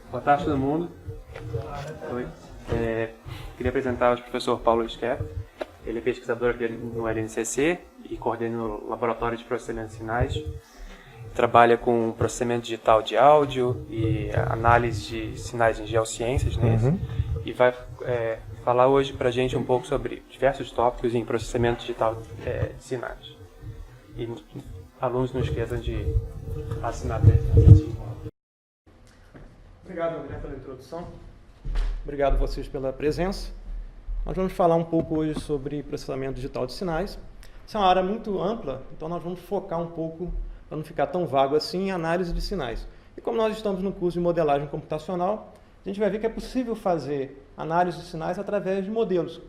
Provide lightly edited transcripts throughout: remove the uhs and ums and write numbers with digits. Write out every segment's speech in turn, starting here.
Boa tarde, todo mundo. Oi. Queria apresentar o professor Paulo Scher. Ele é pesquisador aqui no LNCC e coordena o Laboratório de Processamento de Sinais. Trabalha com processamento digital de áudio e análise de sinais em geociências, né? E vai falar hoje para a gente um pouco sobre diversos tópicos em processamento digital de sinais. E alunos, não esqueçam de assinar a apresentação. Obrigado, André, pela introdução. Obrigado a vocês pela presença. Nós vamos falar um pouco hoje sobre processamento digital de sinais. Essa é uma área muito ampla, então nós vamos focar um pouco, para não ficar tão vago assim, em análise de sinais. E como nós estamos no curso de modelagem computacional, a gente vai ver que é possível fazer análise de sinais através de modelos.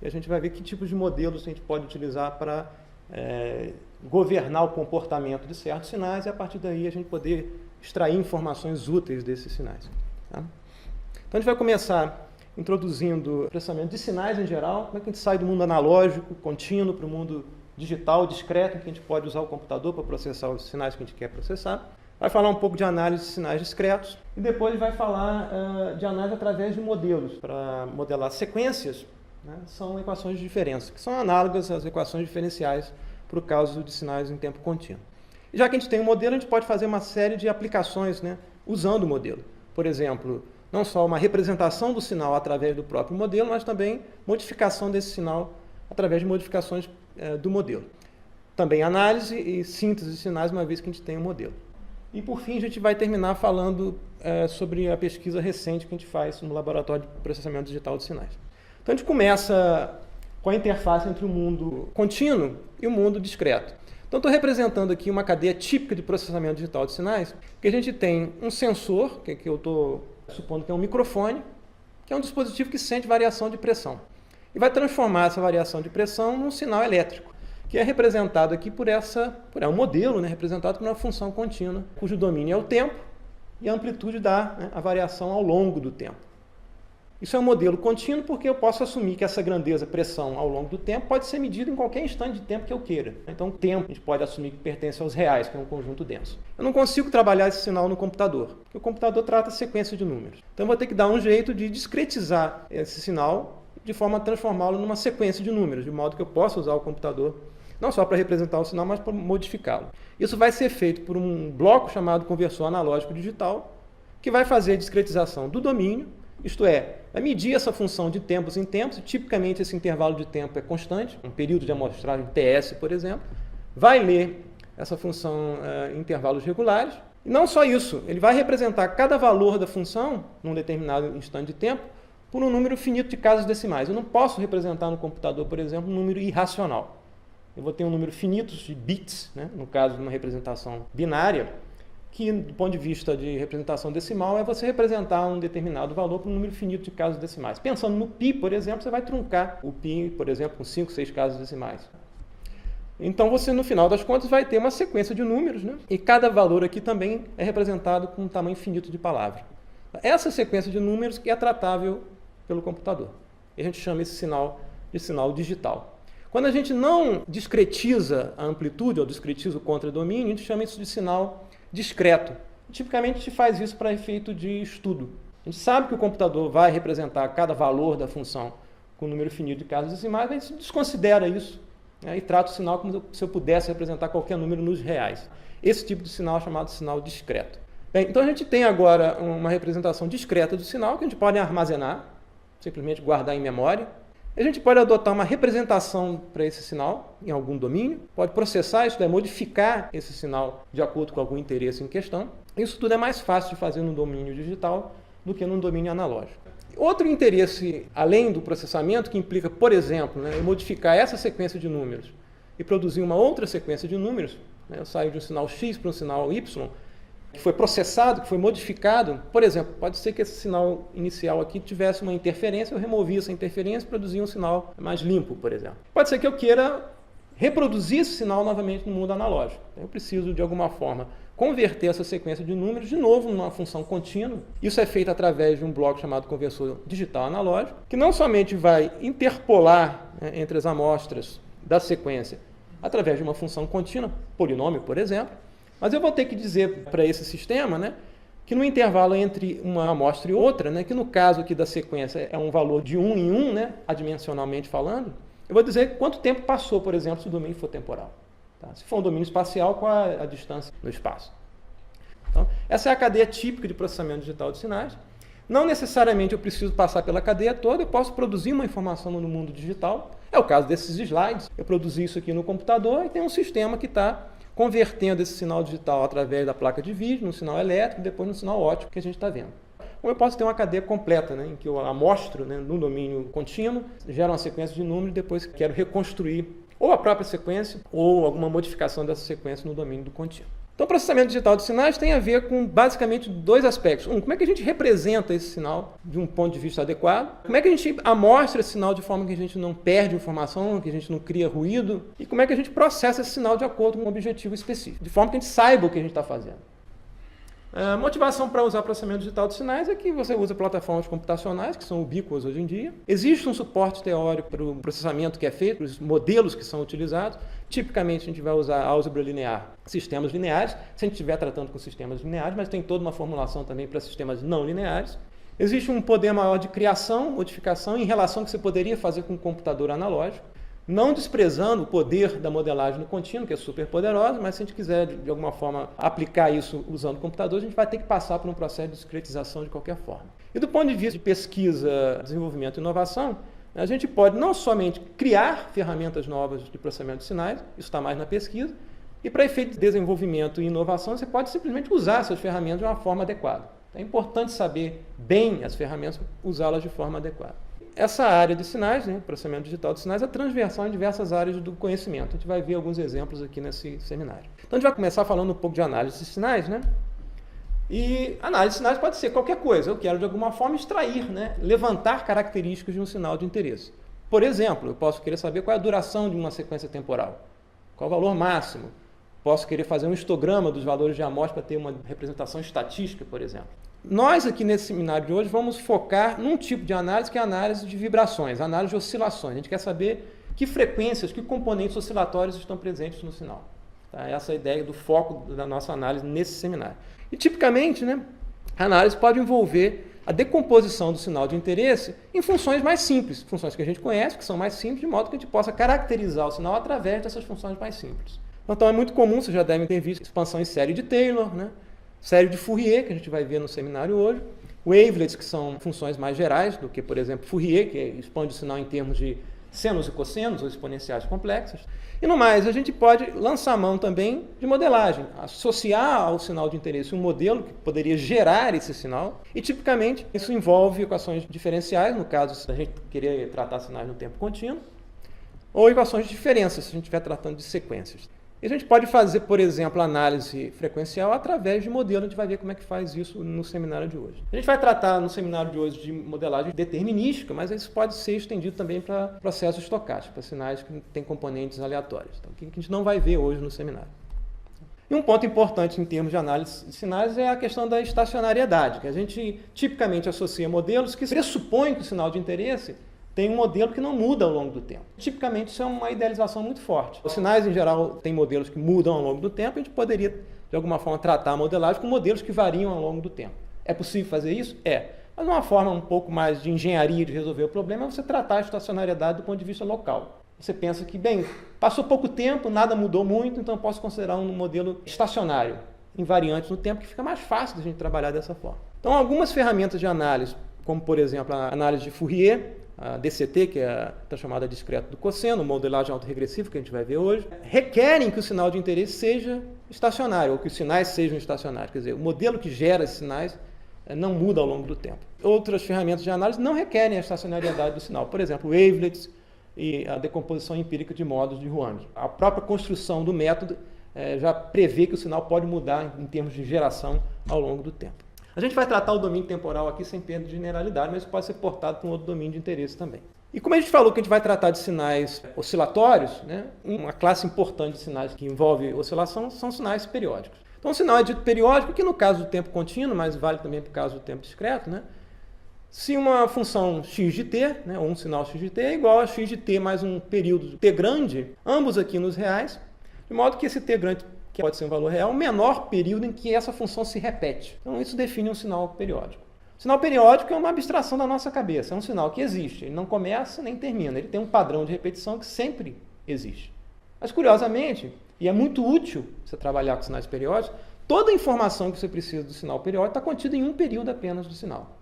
E a gente vai ver que tipos de modelos a gente pode utilizar para governar o comportamento de certos sinais e a partir daí a gente poder extrair informações úteis desses sinais. Tá? Então a gente vai começar introduzindo o processamento de sinais em geral, como é que a gente sai do mundo analógico, contínuo, para o mundo digital, discreto, em que a gente pode usar o computador para processar os sinais que a gente quer processar. Vai falar um pouco de análise de sinais discretos e depois vai falar de análise através de modelos. Para modelar sequências, né, são equações de diferença, que são análogas às equações diferenciais para o caso de sinais em tempo contínuo. E já que a gente tem um modelo, a gente pode fazer uma série de aplicações, né, usando o modelo. Por exemplo, não só uma representação do sinal através do próprio modelo, mas também modificação desse sinal através de modificações do modelo. Também análise e síntese de sinais, uma vez que a gente tem um modelo. E, por fim, a gente vai terminar falando sobre a pesquisa recente que a gente faz no Laboratório de Processamento Digital de Sinais. Então, a gente começa com a interface entre o mundo contínuo e o mundo discreto. Então, estou representando aqui uma cadeia típica de processamento digital de sinais, que a gente tem um sensor, que eu estou supondo que é um microfone, que é um dispositivo que sente variação de pressão. E vai transformar essa variação de pressão num sinal elétrico, que é representado aqui por um modelo, né, representado por uma função contínua, cujo domínio é o tempo e a amplitude dá, né, a variação ao longo do tempo. Isso é um modelo contínuo porque eu posso assumir que essa grandeza, pressão ao longo do tempo, pode ser medida em qualquer instante de tempo que eu queira. Então, o tempo a gente pode assumir que pertence aos reais, que é um conjunto denso. Eu não consigo trabalhar esse sinal no computador, porque o computador trata sequência de números. Então, eu vou ter que dar um jeito de discretizar esse sinal de forma a transformá-lo numa sequência de números, de modo que eu possa usar o computador não só para representar o sinal, mas para modificá-lo. Isso vai ser feito por um bloco chamado conversor analógico digital, que vai fazer a discretização do domínio, isto é, vai medir essa função de tempos em tempos, e tipicamente esse intervalo de tempo é constante, um período de amostragem TS, por exemplo, vai ler essa função em intervalos regulares, e não só isso, ele vai representar cada valor da função, num determinado instante de tempo, por um número finito de casas decimais. Eu não posso representar no computador, por exemplo, um número irracional. Eu vou ter um número finito de bits, né, no caso de uma representação binária, que, do ponto de vista de representação decimal, é você representar um determinado valor por um número finito de casas decimais. Pensando no π, por exemplo, você vai truncar o π, por exemplo, com 5, 6 casas decimais. Então, você, no final das contas, vai ter uma sequência de números, né? E cada valor aqui também é representado com um tamanho finito de palavra. Essa sequência de números que é tratável pelo computador. E a gente chama esse sinal de sinal digital. Quando a gente não discretiza a amplitude ou discretiza o contradomínio, a gente chama isso de sinal discreto. Tipicamente, a gente faz isso para efeito de estudo. A gente sabe que o computador vai representar cada valor da função com um número finito de casas decimais, mas a gente desconsidera isso, né, e trata o sinal como se eu pudesse representar qualquer número nos reais. Esse tipo de sinal é chamado de sinal discreto. Bem, então a gente tem agora uma representação discreta do sinal que a gente pode armazenar, simplesmente guardar em memória. A gente pode adotar uma representação para esse sinal em algum domínio, pode processar isso, modificar esse sinal de acordo com algum interesse em questão. Isso tudo é mais fácil de fazer no domínio digital do que no domínio analógico. Outro interesse, além do processamento, que implica, por exemplo, né, modificar essa sequência de números e produzir uma outra sequência de números, né, eu saio de um sinal X para um sinal Y, que foi processado, que foi modificado. Por exemplo, pode ser que esse sinal inicial aqui tivesse uma interferência, eu removi essa interferência e produzi um sinal mais limpo, por exemplo. Pode ser que eu queira reproduzir esse sinal novamente no mundo analógico. Eu preciso, de alguma forma, converter essa sequência de números de novo numa função contínua. Isso é feito através de um bloco chamado conversor digital analógico, que não somente vai interpolar, né, entre as amostras da sequência através de uma função contínua, polinômio, por exemplo, mas eu vou ter que dizer para esse sistema, né, que no intervalo entre uma amostra e outra, né, que no caso aqui da sequência é um valor de 1 em 1, né, adimensionalmente falando, eu vou dizer quanto tempo passou, por exemplo, se o domínio for temporal. Tá? Se for um domínio espacial, qual a distância no espaço. Então, essa é a cadeia típica de processamento digital de sinais. Não necessariamente eu preciso passar pela cadeia toda, eu posso produzir uma informação no mundo digital. É o caso desses slides. Eu produzi isso aqui no computador e tem um sistema que está convertendo esse sinal digital através da placa de vídeo, no sinal elétrico, depois no sinal óptico que a gente está vendo. Ou eu posso ter uma cadeia completa, né, em que eu amostro, né, no domínio contínuo, gero uma sequência de números e depois quero reconstruir ou a própria sequência ou alguma modificação dessa sequência no domínio do contínuo. Então, o processamento digital de sinais tem a ver com, basicamente, dois aspectos. Um, como é que a gente representa esse sinal de um ponto de vista adequado? Como é que a gente amostra esse sinal de forma que a gente não perde informação, que a gente não cria ruído? E como é que a gente processa esse sinal de acordo com um objetivo específico, de forma que a gente saiba o que a gente está fazendo. A motivação para usar processamento digital de sinais é que você usa plataformas computacionais, que são ubíquas hoje em dia. Existe um suporte teórico para o processamento que é feito, para os modelos que são utilizados. Tipicamente, a gente vai usar álgebra linear, sistemas lineares, se a gente estiver tratando com sistemas lineares, mas tem toda uma formulação também para sistemas não lineares. Existe um poder maior de criação, modificação, em relação ao que você poderia fazer com um computador analógico. Não desprezando o poder da modelagem no contínuo, que é super poderosa, mas se a gente quiser, de alguma forma, aplicar isso usando computador, a gente vai ter que passar por um processo de discretização de qualquer forma. E do ponto de vista de pesquisa, desenvolvimento e inovação, a gente pode não somente criar ferramentas novas de processamento de sinais, isso está mais na pesquisa, e para efeito de desenvolvimento e inovação, você pode simplesmente usar essas ferramentas de uma forma adequada. É importante saber bem as ferramentas, usá-las de forma adequada. Essa área de sinais, né, processamento digital de sinais, é transversal em diversas áreas do conhecimento. A gente vai ver alguns exemplos aqui nesse seminário. Então, a gente vai começar falando um pouco de análise de sinais, né? E análise de sinais pode ser qualquer coisa. Eu quero, de alguma forma, extrair, né, levantar características de um sinal de interesse. Por exemplo, eu posso querer saber qual é a duração de uma sequência temporal, qual é o valor máximo. Posso querer fazer um histograma dos valores de amostra para ter uma representação estatística, por exemplo. Nós aqui nesse seminário de hoje vamos focar num tipo de análise que é a análise de vibrações, a análise de oscilações. A gente quer saber que frequências, que componentes oscilatórios estão presentes no sinal. Tá? Essa é a ideia do foco da nossa análise nesse seminário. E tipicamente, né, a análise pode envolver a decomposição do sinal de interesse em funções mais simples, funções que a gente conhece, que são mais simples, de modo que a gente possa caracterizar o sinal através dessas funções mais simples. Então é muito comum, vocês já devem ter visto, expansão em série de Taylor, né? Série de Fourier, que a gente vai ver no seminário hoje, wavelets, que são funções mais gerais do que, por exemplo, Fourier, que expande o sinal em termos de senos e cossenos, ou exponenciais complexas. E no mais, a gente pode lançar mão também de modelagem, associar ao sinal de interesse um modelo que poderia gerar esse sinal, e tipicamente isso envolve equações diferenciais, no caso, se a gente querer tratar sinais no tempo contínuo, ou equações de diferença, se a gente estiver tratando de sequências. E a gente pode fazer, por exemplo, análise frequencial através de modelo. A gente vai ver como é que faz isso no seminário de hoje. A gente vai tratar no seminário de hoje de modelagem determinística, mas isso pode ser estendido também para processos estocásticos, para sinais que têm componentes aleatórios. Então, o que a gente não vai ver hoje no seminário. E um ponto importante em termos de análise de sinais é a questão da estacionariedade, que a gente tipicamente associa modelos que pressupõem que o sinal de interesse tem um modelo que não muda ao longo do tempo. Tipicamente, isso é uma idealização muito forte. Os sinais, em geral, têm modelos que mudam ao longo do tempo, e a gente poderia, de alguma forma, tratar a modelagem com modelos que variam ao longo do tempo. É possível fazer isso? É. Mas uma forma um pouco mais de engenharia de resolver o problema é você tratar a estacionariedade do ponto de vista local. Você pensa que, bem, passou pouco tempo, nada mudou muito, então eu posso considerar um modelo estacionário, invariante no tempo, que fica mais fácil de a gente trabalhar dessa forma. Então, algumas ferramentas de análise, como, por exemplo, a análise de Fourier, a DCT, que é a chamada discreto do cosseno, modelagem autorregressiva, que a gente vai ver hoje, requerem que o sinal de interesse seja estacionário, ou que os sinais sejam estacionários. Quer dizer, o modelo que gera esses sinais não muda ao longo do tempo. Outras ferramentas de análise não requerem a estacionariedade do sinal. Por exemplo, wavelets e a decomposição empírica de modos de Hwang. A própria construção do método já prevê que o sinal pode mudar em termos de geração ao longo do tempo. A gente vai tratar o domínio temporal aqui sem perda de generalidade, mas isso pode ser portado para um outro domínio de interesse também. E como a gente falou que a gente vai tratar de sinais oscilatórios, né, uma classe importante de sinais que envolve oscilação são sinais periódicos. Então, o sinal é dito periódico, que no caso do tempo contínuo, mas vale também para o caso do tempo discreto, né? Se uma função x de t, né, ou um sinal x de t, é igual a x de t mais um período t grande, ambos aqui nos reais, de modo que esse t grande que pode ser um valor real, o menor período em que essa função se repete. Então isso define um sinal periódico. O sinal periódico é uma abstração da nossa cabeça, é um sinal que existe, ele não começa nem termina, ele tem um padrão de repetição que sempre existe. Mas curiosamente, e é muito útil você trabalhar com sinais periódicos, toda a informação que você precisa do sinal periódico está contida em um período apenas do sinal.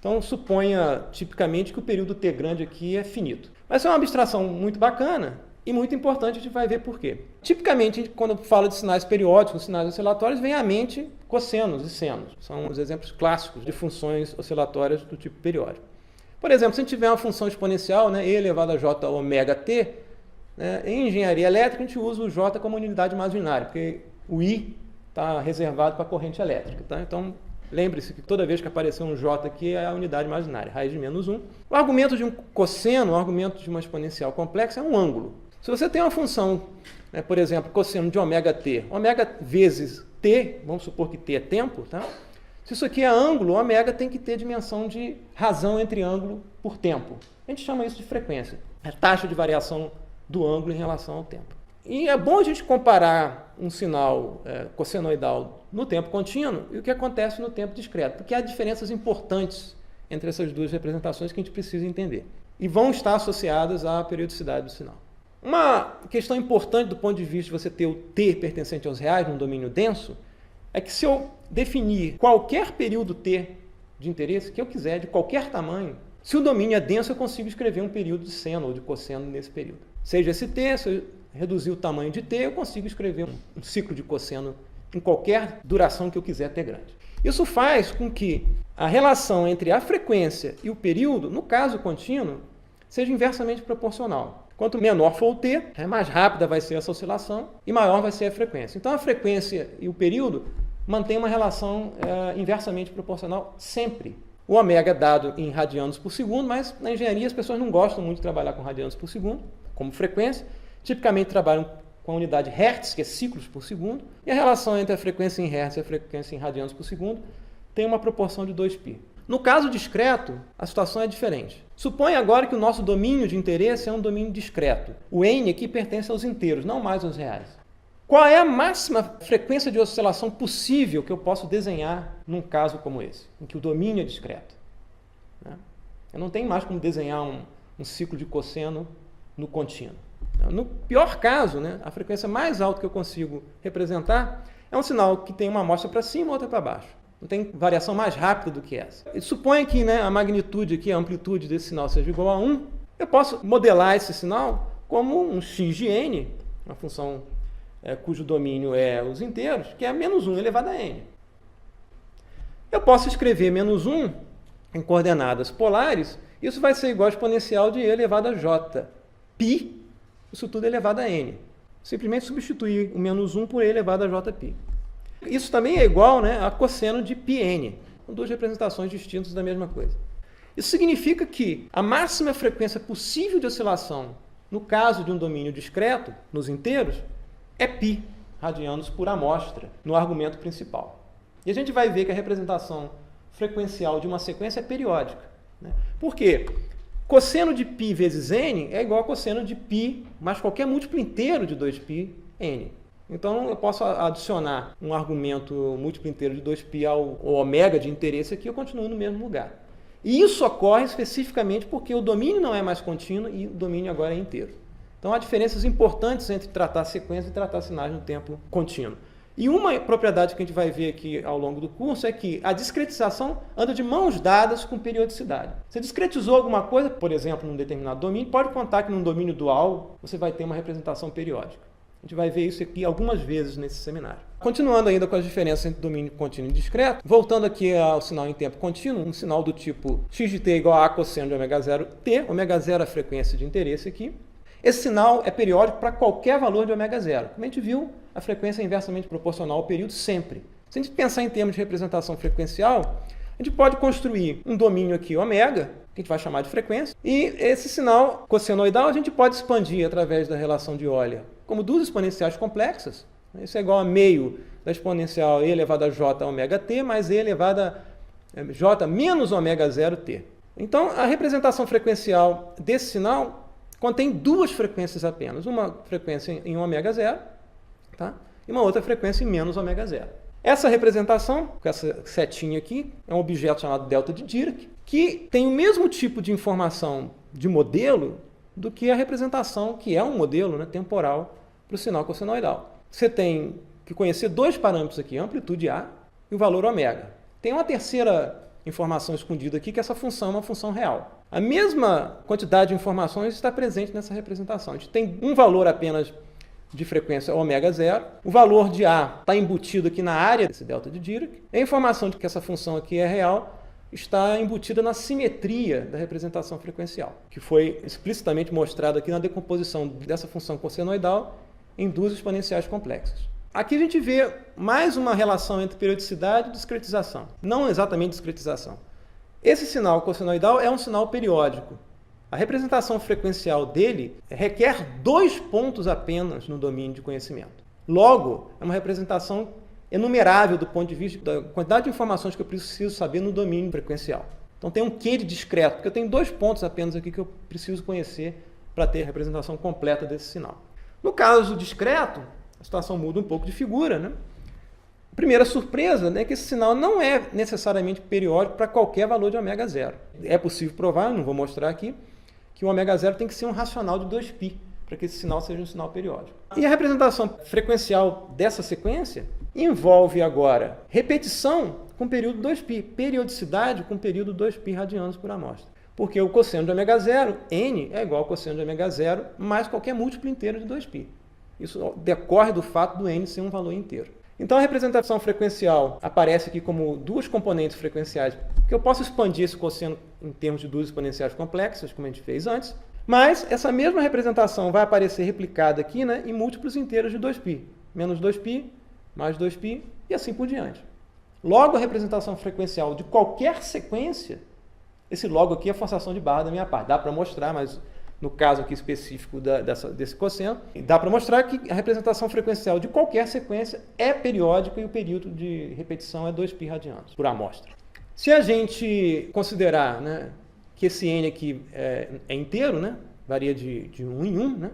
Então, suponha tipicamente que o período t grande aqui é finito. Mas é uma abstração muito bacana e muito importante, a gente vai ver por quê. Tipicamente, quando eu falo de sinais periódicos, sinais oscilatórios, vem à mente cossenos e senos. São os exemplos clássicos de funções oscilatórias do tipo periódico. Por exemplo, se a gente tiver uma função exponencial, né, e elevado a j ômega t, né, em engenharia elétrica a gente usa o j como unidade imaginária, porque o i está reservado para a corrente elétrica. Tá? Então, lembre-se que toda vez que aparecer um j aqui é a unidade imaginária, raiz de menos 1. O argumento de um cosseno, o argumento de uma exponencial complexa é um ângulo. Se você tem uma função, né, por exemplo, cosseno de ômega vezes t, vamos supor que t é tempo, tá? Se isso aqui é ângulo, ômega tem que ter dimensão de razão entre ângulo por tempo. A gente chama isso de frequência, a taxa de variação do ângulo em relação ao tempo. E é bom a gente comparar um sinal cossenoidal no tempo contínuo e o que acontece no tempo discreto, porque há diferenças importantes entre essas duas representações que a gente precisa entender. E vão estar associadas à periodicidade do sinal. Uma questão importante do ponto de vista de você ter o t pertencente aos reais num domínio denso é que se eu definir qualquer período t de interesse que eu quiser, de qualquer tamanho, se o domínio é denso, eu consigo escrever um período de seno ou de cosseno nesse período. Seja esse t, se eu reduzir o tamanho de t, eu consigo escrever um ciclo de cosseno em qualquer duração que eu quiser ter grande. Isso faz com que a relação entre a frequência e o período, no caso contínuo, seja inversamente proporcional. Quanto menor for o t, mais rápida vai ser essa oscilação e maior vai ser a frequência. Então a frequência e o período mantêm uma relação inversamente proporcional sempre. O ômega é dado em radianos por segundo, mas na engenharia as pessoas não gostam muito de trabalhar com radianos por segundo, como frequência. Tipicamente trabalham com a unidade Hertz, que é ciclos por segundo, e a relação entre a frequência em Hertz e a frequência em radianos por segundo tem uma proporção de 2π. No caso discreto, a situação é diferente. Suponha agora que o nosso domínio de interesse é um domínio discreto. O n aqui pertence aos inteiros, não mais aos reais. Qual é a máxima frequência de oscilação possível que eu posso desenhar num caso como esse, em que o domínio é discreto? Eu não tenho mais como desenhar um ciclo de cosseno no contínuo. No pior caso, a frequência mais alta que eu consigo representar é um sinal que tem uma amostra para cima e outra para baixo. Não tem variação mais rápida do que essa. E suponha que a magnitude aqui, a amplitude desse sinal seja igual a 1. Eu posso modelar esse sinal como um x de n, uma função cujo domínio é os inteiros, que é menos 1 elevado a n. Eu posso escrever menos 1 em coordenadas polares, isso vai ser igual a exponencial de e elevado a j. π, isso tudo elevado a n. Simplesmente substituir o menos 1 por e elevado a jπ. Isso também é igual a cosseno de πn. São duas representações distintas da mesma coisa. Isso significa que a máxima frequência possível de oscilação, no caso de um domínio discreto, nos inteiros, é π, radianos por amostra, no argumento principal. E a gente vai ver que a representação frequencial de uma sequência é periódica. Por quê? Cosseno de π vezes n é igual a cosseno de π mais qualquer múltiplo inteiro de 2π n. Então, eu posso adicionar um argumento múltiplo inteiro de 2π ao ômega de interesse aqui, eu continuo no mesmo lugar. E isso ocorre especificamente porque o domínio não é mais contínuo e o domínio agora é inteiro. Então, há diferenças importantes entre tratar sequência e tratar sinais no tempo contínuo. E uma propriedade que a gente vai ver aqui ao longo do curso é que a discretização anda de mãos dadas com periodicidade. Você discretizou alguma coisa, por exemplo, num determinado domínio, pode contar que num domínio dual você vai ter uma representação periódica. A gente vai ver isso aqui algumas vezes nesse seminário. Continuando ainda com as diferenças entre domínio contínuo e discreto, voltando aqui ao sinal em tempo contínuo, um sinal do tipo x de t igual a cosseno de ômega 0 t, ômega 0 é a frequência de interesse aqui. Esse sinal é periódico para qualquer valor de ômega 0. Como a gente viu, a frequência é inversamente proporcional ao período sempre. Se a gente pensar em termos de representação frequencial, a gente pode construir um domínio aqui ômega, que a gente vai chamar de frequência, e esse sinal cossenoidal a gente pode expandir através da relação de Euler como duas exponenciais complexas. Isso é igual a meio da exponencial e elevado a j ômega t mais e elevado a j menos ômega 0 t. Então, a representação frequencial desse sinal contém duas frequências apenas. Uma frequência em ômega 0, tá? e uma outra frequência em menos ômega zero. Essa representação, com essa setinha aqui, é um objeto chamado delta de Dirac, que tem o mesmo tipo de informação de modelo do que a representação, que é um modelo, né, temporal para o sinal cossenoidal. Você tem que conhecer dois parâmetros aqui, a amplitude A e o valor ômega. Tem uma terceira informação escondida aqui, que essa função é uma função real. A mesma quantidade de informações está presente nessa representação. A gente tem um valor apenas de frequência ômega zero. O valor de A está embutido aqui na área desse delta de Dirac. A informação de que essa função aqui é real está embutida na simetria da representação frequencial, que foi explicitamente mostrado aqui na decomposição dessa função cossenoidal em duas exponenciais complexas. Aqui a gente vê mais uma relação entre periodicidade e discretização. Não exatamente discretização. Esse sinal cossenoidal é um sinal periódico. A representação frequencial dele requer 2 pontos apenas no domínio de conhecimento. Logo, é uma representação enumerável do ponto de vista da quantidade de informações que eu preciso saber no domínio frequencial. Então tem um quê de discreto, porque eu tenho 2 pontos apenas aqui que eu preciso conhecer para ter a representação completa desse sinal. No caso discreto, a situação muda um pouco de figura, né? A primeira surpresa, né, é que esse sinal não é necessariamente periódico para qualquer valor de ômega zero. É possível provar, não vou mostrar aqui, que o ômega zero tem que ser um racional de 2π para que esse sinal seja um sinal periódico. E a representação frequencial dessa sequência envolve agora repetição com período 2π, periodicidade com período 2π radianos por amostra. Porque o cosseno de ômega zero, n, é igual ao cosseno de ômega zero mais qualquer múltiplo inteiro de 2π. Isso decorre do fato do n ser um valor inteiro. Então a representação frequencial aparece aqui como 2 componentes frequenciais, que eu posso expandir esse cosseno em termos de 2 exponenciais complexas, como a gente fez antes, mas essa mesma representação vai aparecer replicada aqui, né, em múltiplos inteiros de 2π, menos 2π, mais 2π e assim por diante. Logo, a representação frequencial de qualquer sequência, esse logo aqui é a forçação de barra da minha parte, dá para mostrar, mas no caso aqui específico desse cosseno, dá para mostrar que a representação frequencial de qualquer sequência é periódica e o período de repetição é 2π radianos por amostra. Se a gente considerar, né, que esse n aqui é inteiro, né, varia de 1 em 1, né,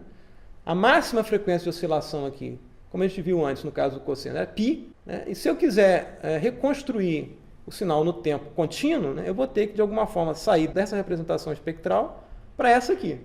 a máxima frequência de oscilação aqui, como a gente viu antes no caso do cosseno, é π, né, e se eu quiser reconstruir o sinal no tempo contínuo, né, eu vou ter que de alguma forma sair dessa representação espectral para essa aqui.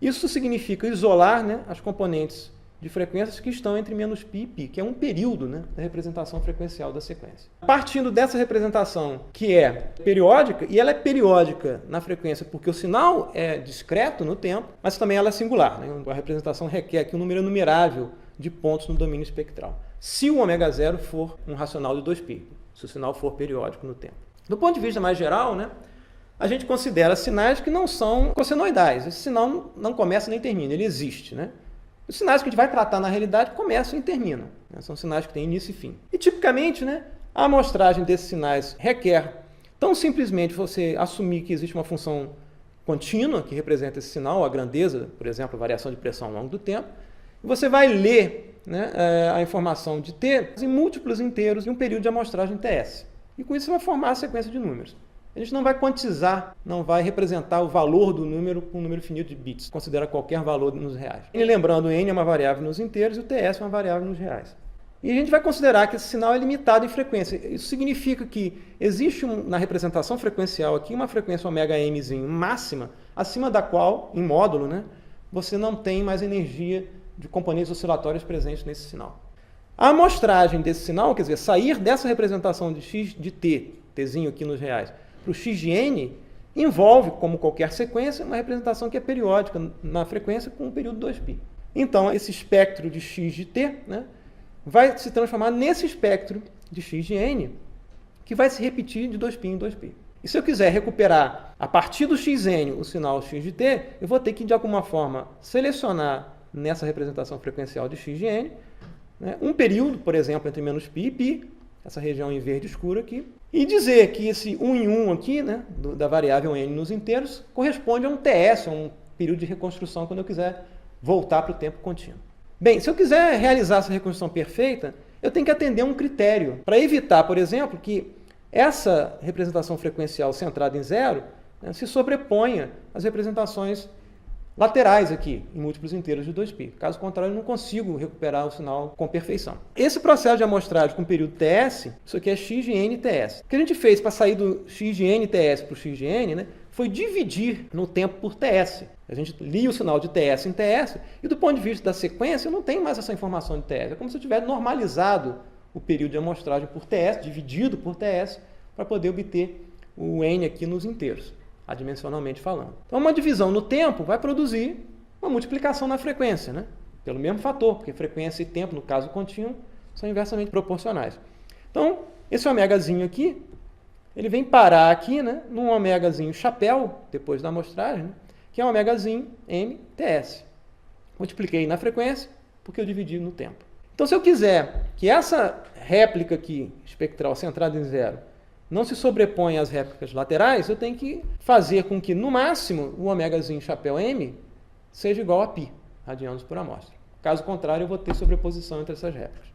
Isso significa isolar, né, as componentes de frequências que estão entre menos π e π, que é um período, né, da representação frequencial da sequência. Partindo dessa representação, que é periódica, e ela é periódica na frequência porque o sinal é discreto no tempo, mas também ela é singular, né? A representação requer aqui um número enumerável de pontos no domínio espectral. Se o ômega zero for um racional de 2π, se o sinal for periódico no tempo. Do ponto de vista mais geral, né, a gente considera sinais que não são cossenoidais. Esse sinal não começa nem termina, ele existe, né? Os sinais que a gente vai tratar na realidade começam e terminam, né? São sinais que têm início e fim. E tipicamente, né, a amostragem desses sinais requer tão simplesmente você assumir que existe uma função contínua que representa esse sinal, a grandeza, por exemplo, a variação de pressão ao longo do tempo, e você vai ler, né, a informação de t em múltiplos inteiros e um período de amostragem ts. E com isso você vai formar a sequência de números. A gente não vai quantizar, não vai representar o valor do número com um número finito de bits, considera qualquer valor nos reais. E lembrando, n é uma variável nos inteiros e o ts é uma variável nos reais. E a gente vai considerar que esse sinal é limitado em frequência. Isso significa que existe na representação frequencial aqui uma frequência ωm máxima, acima da qual, em módulo, né, você não tem mais energia de componentes oscilatórios presentes nesse sinal. A amostragem desse sinal, quer dizer, sair dessa representação de x de t, tzinho aqui nos reais, para o x de n, envolve, como qualquer sequência, uma representação que é periódica na frequência com um período 2π. Então, esse espectro de x de t, né, vai se transformar nesse espectro de x de n, que vai se repetir de 2π em 2π. E se eu quiser recuperar, a partir do xn, o sinal x de t, eu vou ter que, de alguma forma, selecionar nessa representação frequencial de x de n, né, um período, por exemplo, entre menos π e π, essa região em verde escuro aqui, e dizer que esse 1 em 1 aqui, né, da variável n nos inteiros, corresponde a um TS, a um período de reconstrução, quando eu quiser voltar para o tempo contínuo. Bem, se eu quiser realizar essa reconstrução perfeita, eu tenho que atender um critério, para evitar, por exemplo, que essa representação frequencial centrada em zero, né, se sobreponha às representações laterais aqui, em múltiplos inteiros de 2π. Caso contrário, eu não consigo recuperar o sinal com perfeição. Esse processo de amostragem com período TS, isso aqui é x de n TS. O que a gente fez para sair do x de n TS para o x de n, né, foi dividir no tempo por TS. A gente lia o sinal de TS em TS, e do ponto de vista da sequência, eu não tenho mais essa informação de TS. É como se eu tivesse normalizado o período de amostragem por TS, dividido por TS, para poder obter o n aqui nos inteiros, adimensionalmente falando. Então, uma divisão no tempo vai produzir uma multiplicação na frequência, né? Pelo mesmo fator, porque frequência e tempo, no caso contínuo, são inversamente proporcionais. Então, esse ômegazinho aqui, ele vem parar aqui, né, num ômegazinho chapéu, depois da amostragem, né, que é um ômegazinho MTS. Multipliquei na frequência, porque eu dividi no tempo. Então, se eu quiser que essa réplica aqui, espectral centrada em zero, não se sobreponha às réplicas laterais, eu tenho que fazer com que, no máximo, o ômegazinho chapéu M seja igual a π, radianos por amostra. Caso contrário, eu vou ter sobreposição entre essas réplicas.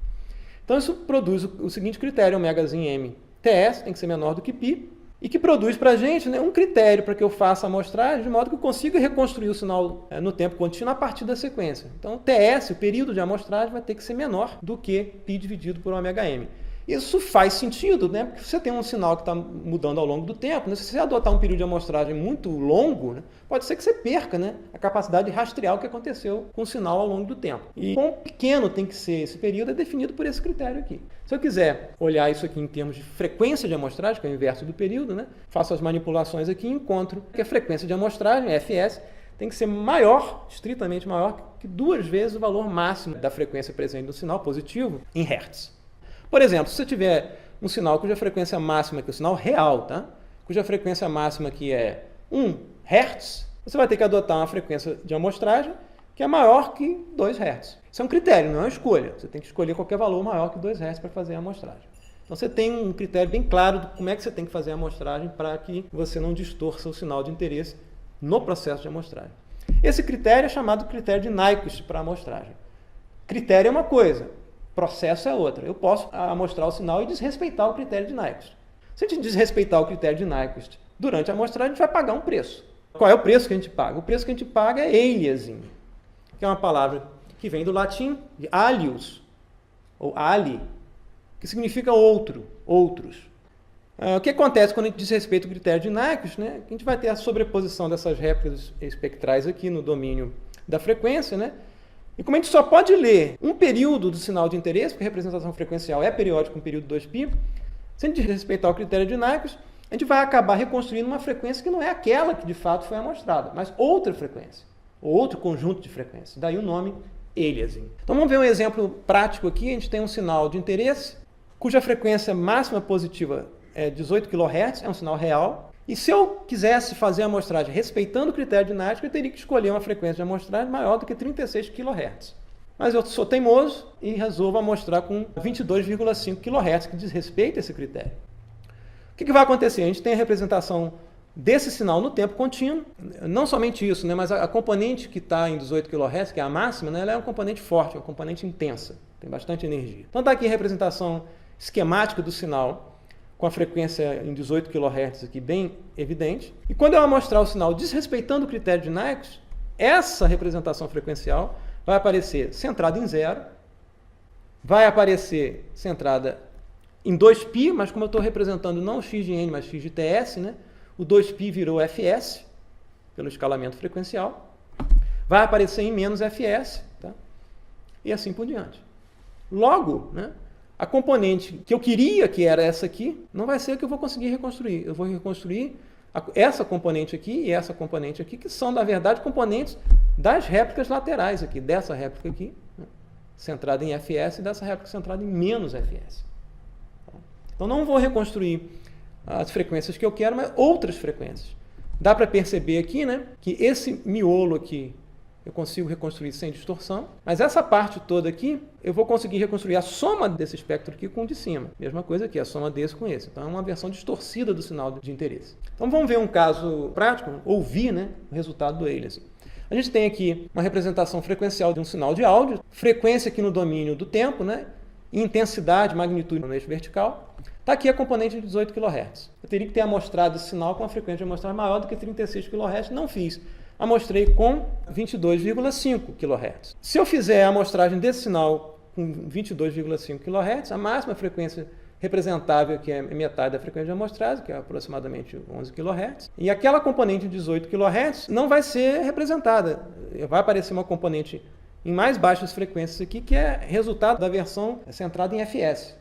Então, isso produz o seguinte critério, ômegazinho M TS tem que ser menor do que π, e que produz para a gente, né, um critério para que eu faça a amostragem de modo que eu consiga reconstruir o sinal no tempo contínuo a partir da sequência. Então, o TS, o período de amostragem, vai ter que ser menor do que π dividido por ômega-m. Isso faz sentido, né? Porque você tem um sinal que está mudando ao longo do tempo, né? Se você adotar um período de amostragem muito longo, né, pode ser que você perca, né, a capacidade de rastrear o que aconteceu com o sinal ao longo do tempo. E quão pequeno tem que ser esse período é definido por esse critério aqui. Se eu quiser olhar isso aqui em termos de frequência de amostragem, que é o inverso do período, né, faço as manipulações aqui e encontro que a frequência de amostragem, Fs, tem que ser maior, estritamente maior, que 2 vezes o valor máximo da frequência presente no sinal positivo em Hertz. Por exemplo, se você tiver um sinal cuja frequência máxima, que é o sinal real, tá? Cuja frequência máxima aqui é 1 Hz, você vai ter que adotar uma frequência de amostragem que é maior que 2 Hz. Isso é um critério, não é uma escolha. Você tem que escolher qualquer valor maior que 2 Hz para fazer a amostragem. Então você tem um critério bem claro de como é que você tem que fazer a amostragem para que você não distorça o sinal de interesse no processo de amostragem. Esse critério é chamado critério de Nyquist para a amostragem. Critério é uma coisa, processo é outra. Eu posso amostrar o sinal e desrespeitar o critério de Nyquist. Se a gente desrespeitar o critério de Nyquist durante a amostragem, a gente vai pagar um preço. Qual é o preço que a gente paga? O preço que a gente paga é aliasing, que é uma palavra que vem do latim de alius, ou ali, que significa outro, outros. O que acontece quando a gente desrespeita o critério de Nyquist, né? A gente vai ter a sobreposição dessas réplicas espectrais aqui no domínio da frequência, né? E como a gente só pode ler um período do sinal de interesse, porque a representação frequencial é periódica com período 2π, se a gente respeitar o critério de Nyquist, a gente vai acabar reconstruindo uma frequência que não é aquela que de fato foi amostrada, mas outra frequência, ou outro conjunto de frequências. Daí o nome aliasing. Então vamos ver um exemplo prático aqui. A gente tem um sinal de interesse, cuja frequência máxima positiva é 18 kHz, é um sinal real. E se eu quisesse fazer a amostragem respeitando o critério de Nyquist, eu teria que escolher uma frequência de amostragem maior do que 36 kHz. Mas eu sou teimoso e resolvo amostrar com 22,5 kHz, que desrespeita esse critério. O que vai acontecer? A gente tem a representação desse sinal no tempo contínuo. Não somente isso, né, mas a componente que está em 18 kHz, que é a máxima, né, ela é uma componente forte, uma componente intensa, tem bastante energia. Então está aqui a representação esquemática do sinal, com a frequência em 18 kHz aqui bem evidente. E quando eu mostrar o sinal desrespeitando o critério de Nyquist, essa representação frequencial vai aparecer centrada em zero, vai aparecer centrada em 2π, mas como eu estou representando não x de n, mas x de TS, né, o 2π virou Fs, pelo escalamento frequencial, vai aparecer em menos Fs, tá? E assim por diante. Logo, né, a componente que eu queria que era essa aqui, não vai ser a que eu vou conseguir reconstruir. Eu vou reconstruir essa componente aqui e essa componente aqui, que são, na verdade, componentes das réplicas laterais aqui, dessa réplica aqui, né, centrada em Fs, e dessa réplica centrada em menos Fs. Então, não vou reconstruir as frequências que eu quero, mas outras frequências. Dá para perceber aqui, né, que esse miolo aqui eu consigo reconstruir sem distorção, mas essa parte toda aqui, eu vou conseguir reconstruir a soma desse espectro aqui com o de cima. Mesma coisa aqui, a soma desse com esse. Então é uma versão distorcida do sinal de interesse. Então vamos ver um caso prático, ouvir, né, o resultado do aliasing. A gente tem aqui uma representação frequencial de um sinal de áudio, frequência aqui no domínio do tempo, né, intensidade, magnitude no eixo vertical. Está aqui a componente de 18 kHz. Eu teria que ter amostrado esse sinal com uma frequência de amostragem maior do que 36 kHz, não fiz. amostrei com 22,5 kHz. Se eu fizer a amostragem desse sinal com 22,5 kHz, a máxima frequência representável, que é metade da frequência de amostragem, que é aproximadamente 11 kHz, e aquela componente de 18 kHz não vai ser representada. Vai aparecer uma componente em mais baixas frequências aqui, que é resultado da versão centrada em FS.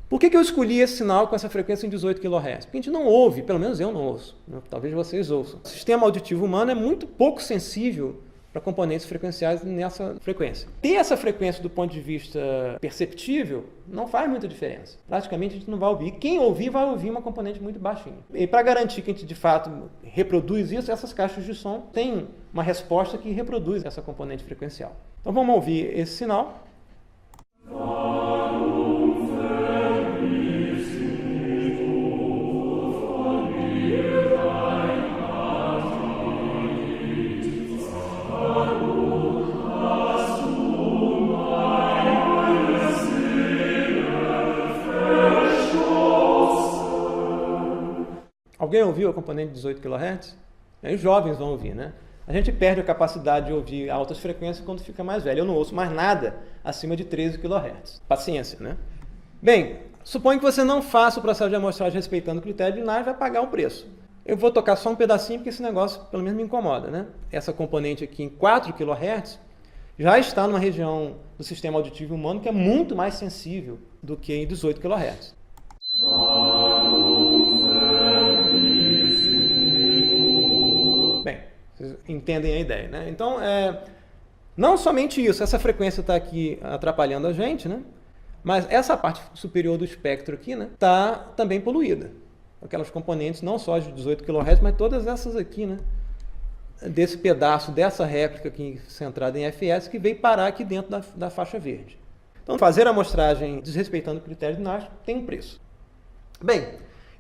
Por que eu escolhi esse sinal com essa frequência em 18 kHz? Porque a gente não ouve, pelo menos eu não ouço, né? Talvez vocês ouçam. O sistema auditivo humano é muito pouco sensível para componentes frequenciais nessa frequência. Ter essa frequência do ponto de vista perceptível não faz muita diferença. Praticamente a gente não vai ouvir. E quem ouvir vai ouvir uma componente muito baixinha. E para garantir que a gente de fato reproduz isso, essas caixas de som têm uma resposta que reproduz essa componente frequencial. Então vamos ouvir esse sinal. Alguém ouviu a componente de 18 kHz? Os jovens vão ouvir, né? A gente perde a capacidade de ouvir altas frequências quando fica mais velho. Eu não ouço mais nada acima de 13 kHz. Paciência, né? Bem, suponho que você não faça o processo de amostragem respeitando o critério de Nash, vai pagar o preço. Eu vou tocar só um pedacinho porque esse negócio pelo menos me incomoda, né? Essa componente aqui em 4 kHz já está numa região do sistema auditivo humano que é muito mais sensível do que em 18 kHz. Vocês entendem a ideia, né? Então, não somente isso, essa frequência está aqui atrapalhando a gente, né? Mas essa parte superior do espectro aqui, né, está também poluída. Aquelas componentes, não só as de 18 kHz, mas todas essas aqui, né? Desse pedaço, dessa réplica aqui centrada em FS, que veio parar aqui dentro da faixa verde. Então, fazer a amostragem desrespeitando o critério de Nash tem um preço. Bem,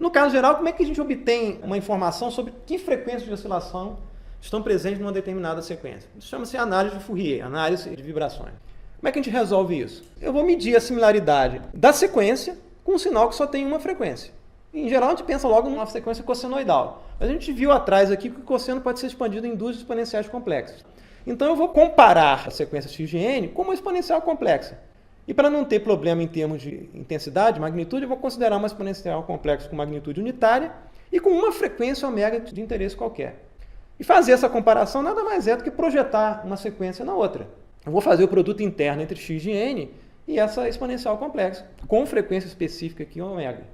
no caso geral, como é que a gente obtém uma informação sobre que frequência de oscilação estão presentes numa determinada sequência? Isso chama-se análise de Fourier, análise de vibrações. Como é que a gente resolve isso? Eu vou medir a similaridade da sequência com um sinal que só tem uma frequência. Em geral, a gente pensa logo numa sequência cossenoidal. Mas a gente viu atrás aqui que o cosseno pode ser expandido em duas exponenciais complexas. Então eu vou comparar a sequência x de n com uma exponencial complexa. E para não ter problema em termos de intensidade, magnitude, eu vou considerar uma exponencial complexa com magnitude unitária e com uma frequência ômega de interesse qualquer. E fazer essa comparação nada mais é do que projetar uma sequência na outra. Eu vou fazer o produto interno entre x de n e essa exponencial complexa, com frequência específica aqui, ômega.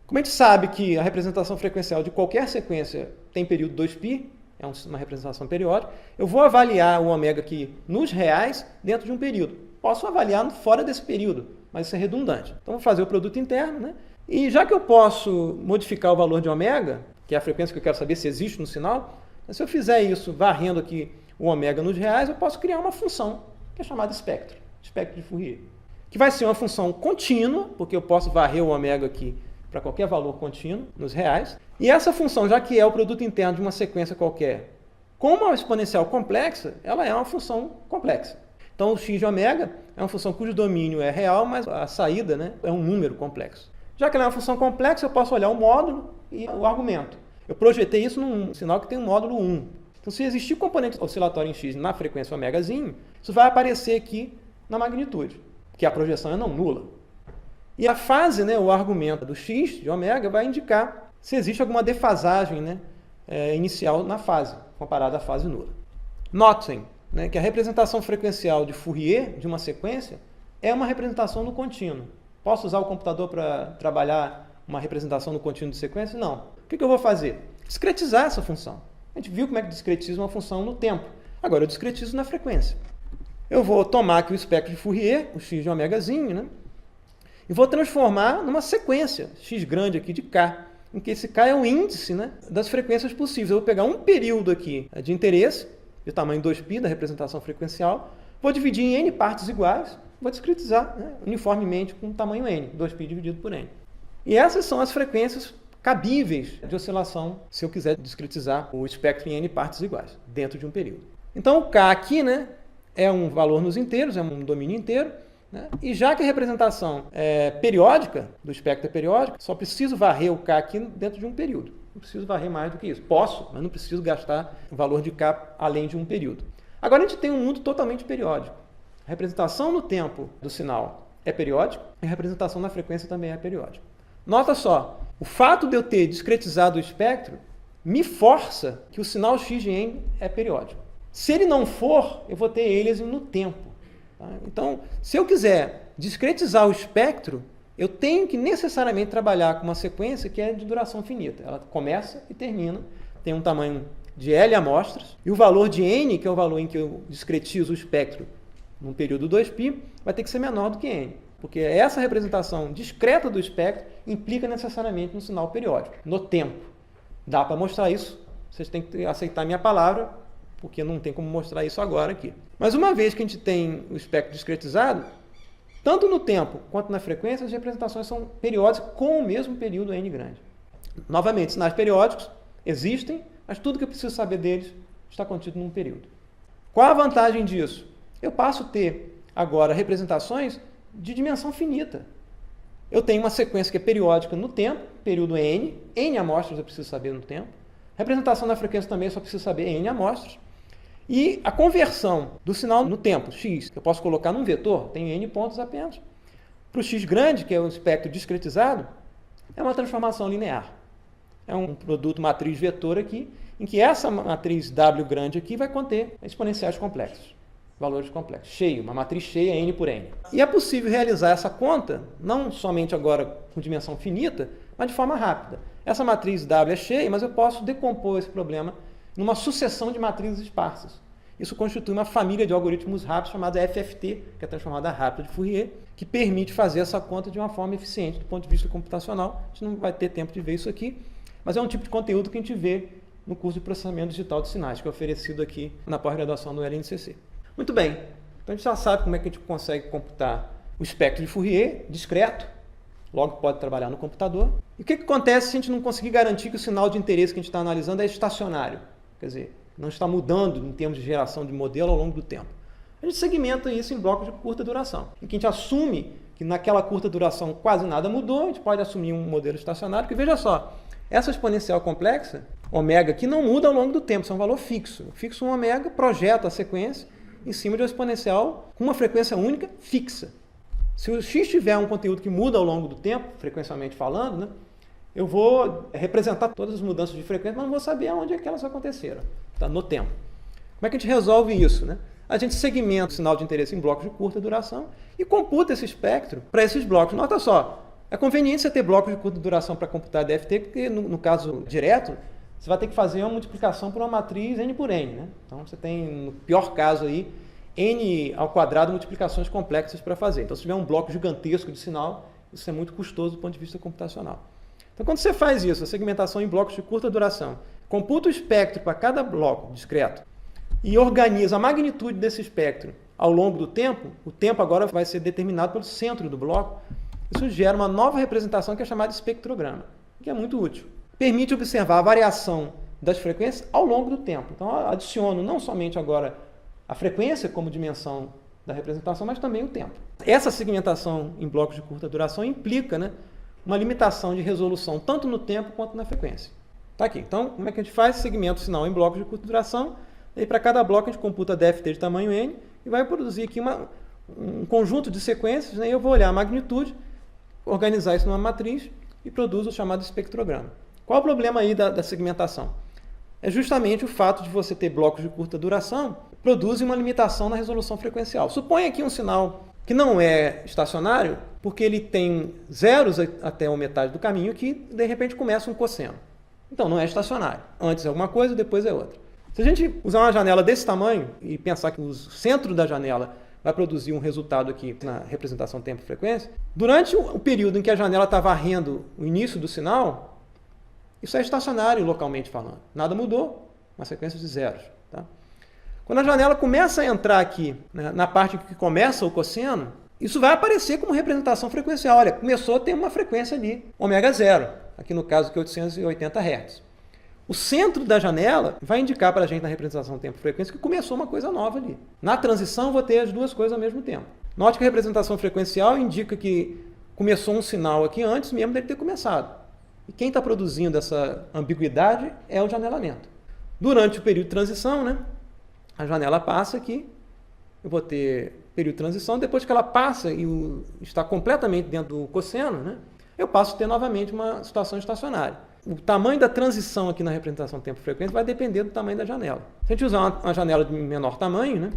Como a gente sabe que a representação frequencial de qualquer sequência tem período 2π, é uma representação periódica, eu vou avaliar o ômega aqui nos reais dentro de um período. Posso avaliar fora desse período, mas isso é redundante. Então, vou fazer o produto interno, né? E já que eu posso modificar o valor de ômega, que é a frequência que eu quero saber se existe no sinal, se eu fizer isso varrendo aqui o ômega nos reais, eu posso criar uma função que é chamada espectro de Fourier, que vai ser uma função contínua, porque eu posso varrer o ômega aqui para qualquer valor contínuo nos reais. E essa função, já que é o produto interno de uma sequência qualquer, com uma exponencial complexa, ela é uma função complexa. Então, o x de ômega é uma função cujo domínio é real, mas a saída, né, é um número complexo. Já que ela é uma função complexa, eu posso olhar o módulo e o argumento. Eu projetei isso num sinal que tem um módulo 1. Então, se existir componente oscilatório em x na frequência ômegazinho, isso vai aparecer aqui na magnitude, que a projeção é não nula. E a fase, né, o argumento do x de ômega, vai indicar se existe alguma defasagem, né, inicial na fase, comparada à fase nula. Notem, né, que a representação frequencial de Fourier de uma sequência é uma representação no contínuo. Posso usar o computador para trabalhar uma representação no contínuo de sequência? Não. O que eu vou fazer? Discretizar essa função. A gente viu como é que discretiza uma função no tempo. Agora eu discretizo na frequência. Eu vou tomar aqui o espectro de Fourier, o x de ômegazinho, né, e vou transformar numa sequência, x grande aqui de k, em que esse k é o índice, né, das frequências possíveis. Eu vou pegar um período aqui de interesse, de tamanho 2π, da representação frequencial, vou dividir em n partes iguais, vou discretizar, né, uniformemente com tamanho n, 2π dividido por n. E essas são as frequências cabíveis de oscilação, se eu quiser discretizar o espectro em n partes iguais, dentro de um período. Então, o k aqui, né, é um valor nos inteiros, é um domínio inteiro, né? E já que a representação é periódica, do espectro é periódica, só preciso varrer o k aqui dentro de um período. Não preciso varrer mais do que isso. Posso, mas não preciso gastar o valor de K além de um período. Agora a gente tem um mundo totalmente periódico. A representação no tempo do sinal é periódica e a representação na frequência também é periódica. Nota só, o fato de eu ter discretizado o espectro me força que o sinal x de n é periódico. Se ele não for, eu vou ter aliasing no tempo. Tá? Então, se eu quiser discretizar o espectro, eu tenho que necessariamente trabalhar com uma sequência que é de duração finita. Ela começa e termina, tem um tamanho de L amostras, e o valor de n, que é o valor em que eu discretizo o espectro num período 2π, vai ter que ser menor do que n. Porque essa representação discreta do espectro implica necessariamente um sinal periódico, no tempo. Dá para mostrar isso, vocês têm que aceitar a minha palavra, porque não tem como mostrar isso agora aqui. Mas uma vez que a gente tem o espectro discretizado, tanto no tempo quanto na frequência, as representações são periódicas com o mesmo período n grande. Novamente, sinais periódicos existem, mas tudo que eu preciso saber deles está contido num período. Qual a vantagem disso? Eu passo a ter agora representações de dimensão finita. Eu tenho uma sequência que é periódica no tempo, período n amostras eu preciso saber no tempo. Representação na frequência também eu só preciso saber n amostras. E a conversão do sinal no tempo, x, que eu posso colocar num vetor, tenho n pontos apenas, para o x grande, que é o espectro discretizado, é uma transformação linear. É um produto matriz-vetor aqui, em que essa matriz W grande aqui vai conter exponenciais complexos, valores complexos. Cheio, uma matriz cheia n por n. E é possível realizar essa conta, não somente agora com dimensão finita, mas de forma rápida. Essa matriz W é cheia, mas eu posso decompor esse problema numa sucessão de matrizes esparsas. Isso constitui uma família de algoritmos rápidos chamada FFT, que é a transformada rápida de Fourier, que permite fazer essa conta de uma forma eficiente do ponto de vista computacional. A gente não vai ter tempo de ver isso aqui, mas é um tipo de conteúdo que a gente vê no curso de processamento digital de sinais, que é oferecido aqui na pós-graduação do LNCC. Muito bem, então a gente já sabe como é que a gente consegue computar o espectro de Fourier, discreto, logo pode trabalhar no computador. E o que acontece se a gente não conseguir garantir que o sinal de interesse que a gente está analisando é estacionário? Quer dizer, não está mudando em termos de geração de modelo ao longo do tempo. A gente segmenta isso em blocos de curta duração, em que a gente assume que naquela curta duração quase nada mudou, a gente pode assumir um modelo estacionário, que veja só, essa exponencial complexa, ômega, aqui não muda ao longo do tempo, isso é um valor fixo. Fixo um ômega projeta a sequência em cima de uma exponencial com uma frequência única fixa. Se o x tiver um conteúdo que muda ao longo do tempo, frequencialmente falando, né, eu vou representar todas as mudanças de frequência, mas não vou saber onde é que elas aconteceram, tá? No tempo. Como é que a gente resolve isso? Né? A gente segmenta o sinal de interesse em blocos de curta duração e computa esse espectro para esses blocos. Nota só, é conveniente você ter blocos de curta duração para computar DFT, porque no caso direto, você vai ter que fazer uma multiplicação por uma matriz n por n. Né? Então você tem, no pior caso aí, n ao quadrado multiplicações complexas para fazer. Então se tiver um bloco gigantesco de sinal, isso é muito custoso do ponto de vista computacional. Então, quando você faz isso, a segmentação em blocos de curta duração, computa o espectro para cada bloco discreto e organiza a magnitude desse espectro ao longo do tempo, o tempo agora vai ser determinado pelo centro do bloco, isso gera uma nova representação que é chamada de espectrograma, que é muito útil. Permite observar a variação das frequências ao longo do tempo. Então, eu adiciono não somente agora a frequência como dimensão da representação, mas também o tempo. Essa segmentação em blocos de curta duração implica, né, uma limitação de resolução tanto no tempo quanto na frequência. Tá aqui. Então, como é que a gente faz? Segmenta o sinal em blocos de curta duração, e para cada bloco a gente computa DFT de tamanho n e vai produzir aqui um conjunto de sequências, né, e eu vou olhar a magnitude, organizar isso numa matriz e produzo o chamado espectrograma. Qual o problema aí da segmentação? É justamente o fato de você ter blocos de curta duração produzem uma limitação na resolução frequencial. Suponha aqui um sinal que não é estacionário, porque ele tem zeros até a metade do caminho que, de repente, começa um cosseno. Então, não é estacionário. Antes é uma coisa, depois é outra. Se a gente usar uma janela desse tamanho e pensar que o centro da janela vai produzir um resultado aqui na representação tempo-frequência, durante o período em que a janela está varrendo o início do sinal, isso é estacionário localmente falando. Nada mudou, uma sequência de zeros. Tá? Quando a janela começa a entrar aqui, né, na parte que começa o cosseno, isso vai aparecer como representação frequencial. Olha, começou a ter uma frequência ali, ômega zero, aqui no caso que é 880 Hz. O centro da janela vai indicar para a gente na representação tempo-frequência que começou uma coisa nova ali. Na transição, vou ter as duas coisas ao mesmo tempo. Note que a representação frequencial indica que começou um sinal aqui antes mesmo dele ter começado. E quem está produzindo essa ambiguidade é o janelamento. Durante o período de transição, né, a janela passa aqui, eu vou ter período de transição, depois que ela passa e está completamente dentro do cosseno, né, eu passo a ter novamente uma situação estacionária. O tamanho da transição aqui na representação tempo-frequência vai depender do tamanho da janela. Se a gente usar uma janela de menor tamanho, né,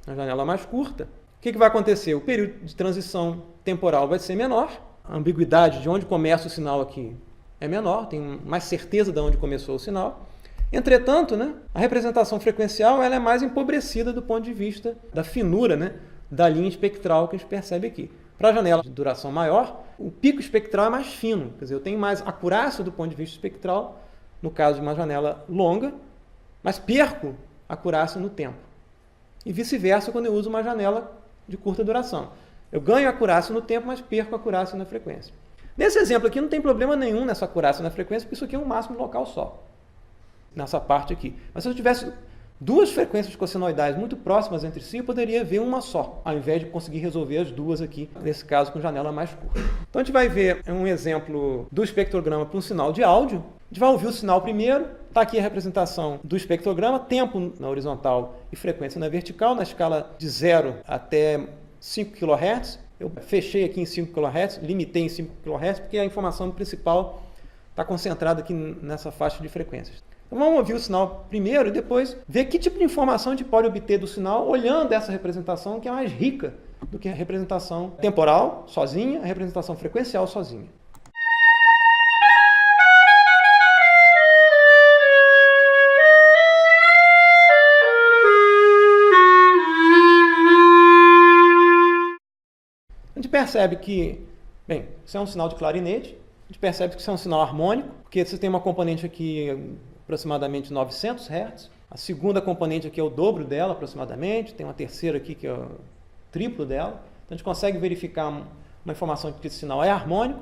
uma janela mais curta, o que vai acontecer? O período de transição temporal vai ser menor, a ambiguidade de onde começa o sinal aqui é menor, tem mais certeza de onde começou o sinal. Entretanto, né, a representação frequencial ela é mais empobrecida do ponto de vista da finura, né, da linha espectral que a gente percebe aqui. Para a janela de duração maior, o pico espectral é mais fino, quer dizer, eu tenho mais acurácia do ponto de vista espectral, no caso de uma janela longa, mas perco a acurácia no tempo. E vice-versa quando eu uso uma janela de curta duração. Eu ganho acurácia no tempo, mas perco a acurácia na frequência. Nesse exemplo aqui não tem problema nenhum nessa acurácia na frequência, porque isso aqui é um máximo local só. Nessa parte aqui. Mas se eu tivesse duas frequências cossenoidais muito próximas entre si, eu poderia ver uma só, ao invés de conseguir resolver as duas aqui, nesse caso com janela mais curta. Então a gente vai ver um exemplo do espectrograma para um sinal de áudio. A gente vai ouvir o sinal primeiro, está aqui a representação do espectrograma, tempo na horizontal e frequência na vertical, na escala de 0 até 5 kHz. Eu fechei aqui em 5 kHz, limitei em 5 kHz, porque a informação principal está concentrada aqui nessa faixa de frequências. Então vamos ouvir o sinal primeiro e depois ver que tipo de informação a gente pode obter do sinal olhando essa representação que é mais rica do que a representação temporal sozinha, a representação frequencial sozinha. A gente percebe que, bem, isso é um sinal de clarinete, a gente percebe que isso é um sinal harmônico, porque você tem uma componente aqui aproximadamente 900 Hz, a segunda componente aqui é o dobro dela aproximadamente, tem uma terceira aqui que é o triplo dela, então a gente consegue verificar uma informação de que esse sinal é harmônico.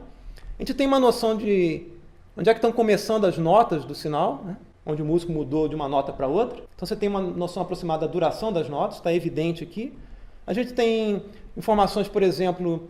A gente tem uma noção de onde é que estão começando as notas do sinal, né? Onde o músico mudou de uma nota para outra, então você tem uma noção aproximada da duração das notas, está evidente aqui. A gente tem informações, por exemplo,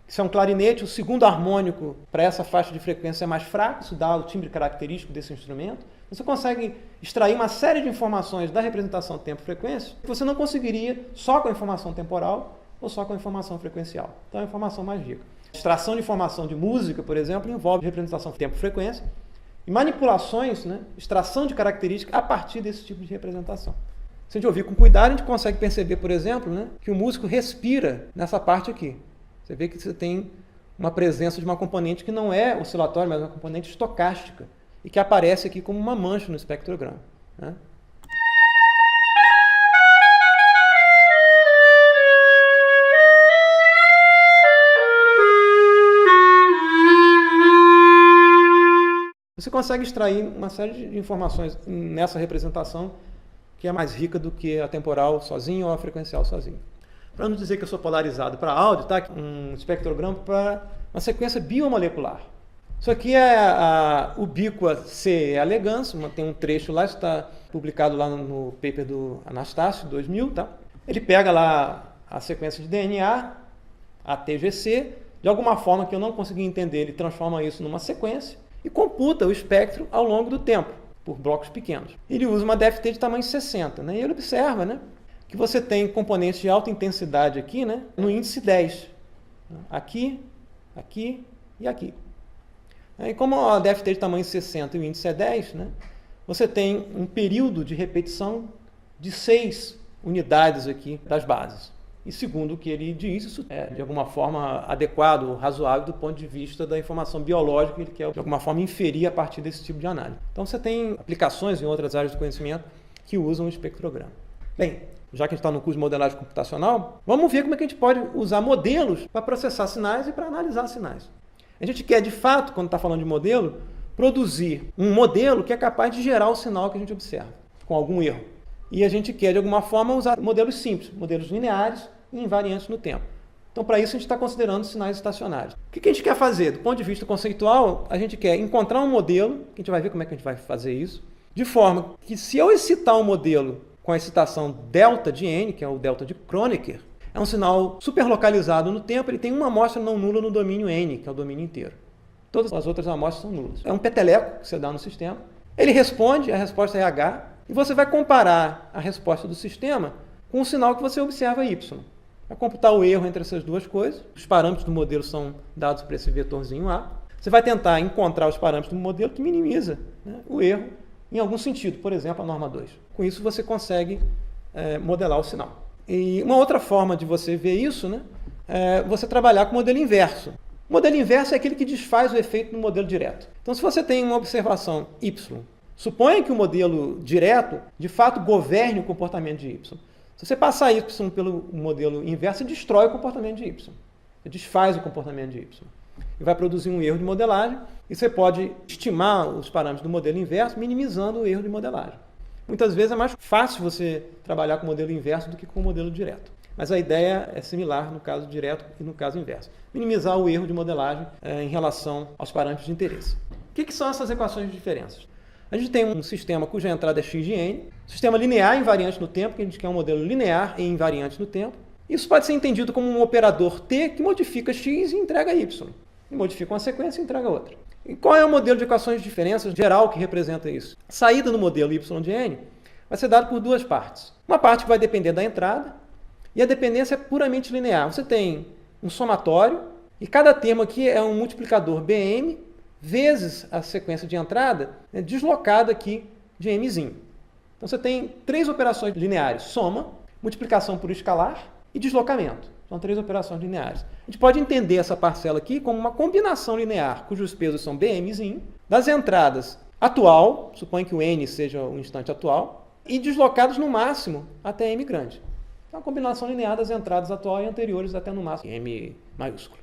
que se é um clarinete, o segundo harmônico para essa faixa de frequência é mais fraco, isso dá o timbre característico desse instrumento. Você consegue extrair uma série de informações da representação tempo-frequência que você não conseguiria só com a informação temporal ou só com a informação frequencial. Então é a informação mais rica. A extração de informação de música, por exemplo, envolve representação tempo-frequência e manipulações, né, extração de características a partir desse tipo de representação. Se a gente ouvir com cuidado, a gente consegue perceber, por exemplo, né, que o músico respira nessa parte aqui. Você vê que você tem uma presença de uma componente que não é oscilatória, mas uma componente estocástica, e que aparece aqui como uma mancha no espectrograma, né? Você consegue extrair uma série de informações nessa representação que é mais rica do que a temporal sozinho ou a frequencial sozinho. Para não dizer que eu sou polarizado para áudio, tá? Um espectrograma para uma sequência biomolecular. Isso aqui é a ubíqua C. elegans, tem um trecho lá, isso está publicado lá no paper do Anastácio, 2000. Tá? Ele pega lá a sequência de DNA, a TGC, de alguma forma que eu não consegui entender, ele transforma isso numa sequência e computa o espectro ao longo do tempo, por blocos pequenos. Ele usa uma DFT de tamanho 60, né? E ele observa, né, que você tem componentes de alta intensidade aqui, né, no índice 10. Aqui, aqui e aqui. E como a DFT de tamanho 60 e o índice é 10, né, você tem um período de repetição de 6 unidades aqui das bases. E segundo o que ele diz, isso é de alguma forma adequado, razoável do ponto de vista da informação biológica que ele quer de alguma forma inferir a partir desse tipo de análise. Então você tem aplicações em outras áreas do conhecimento que usam o espectrograma. Bem, já que a gente está no curso de modelagem computacional, vamos ver como é que a gente pode usar modelos para processar sinais e para analisar sinais. A gente quer, de fato, quando está falando de modelo, produzir um modelo que é capaz de gerar o sinal que a gente observa, com algum erro. E a gente quer, de alguma forma, usar modelos simples, modelos lineares e invariantes no tempo. Então, para isso, a gente está considerando sinais estacionários. O que a gente quer fazer? Do ponto de vista conceitual, a gente quer encontrar um modelo, que a gente vai ver como é que a gente vai fazer isso, de forma que, se eu excitar um modelo com a excitação delta de n, que é o delta de Kronecker, é um sinal superlocalizado no tempo, ele tem uma amostra não nula no domínio n, que é o domínio inteiro. todas as outras amostras são nulas. É um peteleco que você dá no sistema, ele responde, a resposta é H, e você vai comparar a resposta do sistema com o sinal que você observa Y. Vai computar o erro entre essas duas coisas, os parâmetros do modelo são dados para esse vetorzinho A. Você vai tentar encontrar os parâmetros do modelo que minimiza, né, o erro em algum sentido, por exemplo, a norma 2. Com isso você consegue modelar o sinal. E uma outra forma de você ver isso, né, é você trabalhar com o modelo inverso. O modelo inverso é aquele que desfaz o efeito no modelo direto. Então, se você tem uma observação Y, suponha que o modelo direto, de fato, governe o comportamento de Y. Se você passar Y pelo modelo inverso, você destrói o comportamento de Y. Você desfaz o comportamento de Y. E vai produzir um erro de modelagem, e você pode estimar os parâmetros do modelo inverso, minimizando o erro de modelagem. Muitas vezes é mais fácil você trabalhar com o modelo inverso do que com o modelo direto. Mas a ideia é similar no caso direto e no caso inverso. Minimizar o erro de modelagem em relação aos parâmetros de interesse. O que são essas equações de diferenças? A gente tem um sistema cuja entrada é x de n, sistema linear invariante no tempo, que a gente quer um modelo linear e invariante no tempo. Isso pode ser entendido como um operador t que modifica x e entrega y. E modifica uma sequência e entrega outra. E qual é o modelo de equações de diferenças geral que representa isso? A saída no modelo y de n vai ser dada por duas partes. Uma parte que vai depender da entrada, e a dependência é puramente linear. Você tem um somatório, e cada termo aqui é um multiplicador bm vezes a sequência de entrada, né, deslocada aqui de mzinho. Então você tem três operações lineares: soma, multiplicação por escalar e deslocamento. São três operações lineares. A gente pode entender essa parcela aqui como uma combinação linear, cujos pesos são bmzinho, das entradas atual, suponha que o n seja o instante atual, e deslocados no máximo até m grande. É uma combinação linear das entradas atual e anteriores até no máximo m maiúsculo.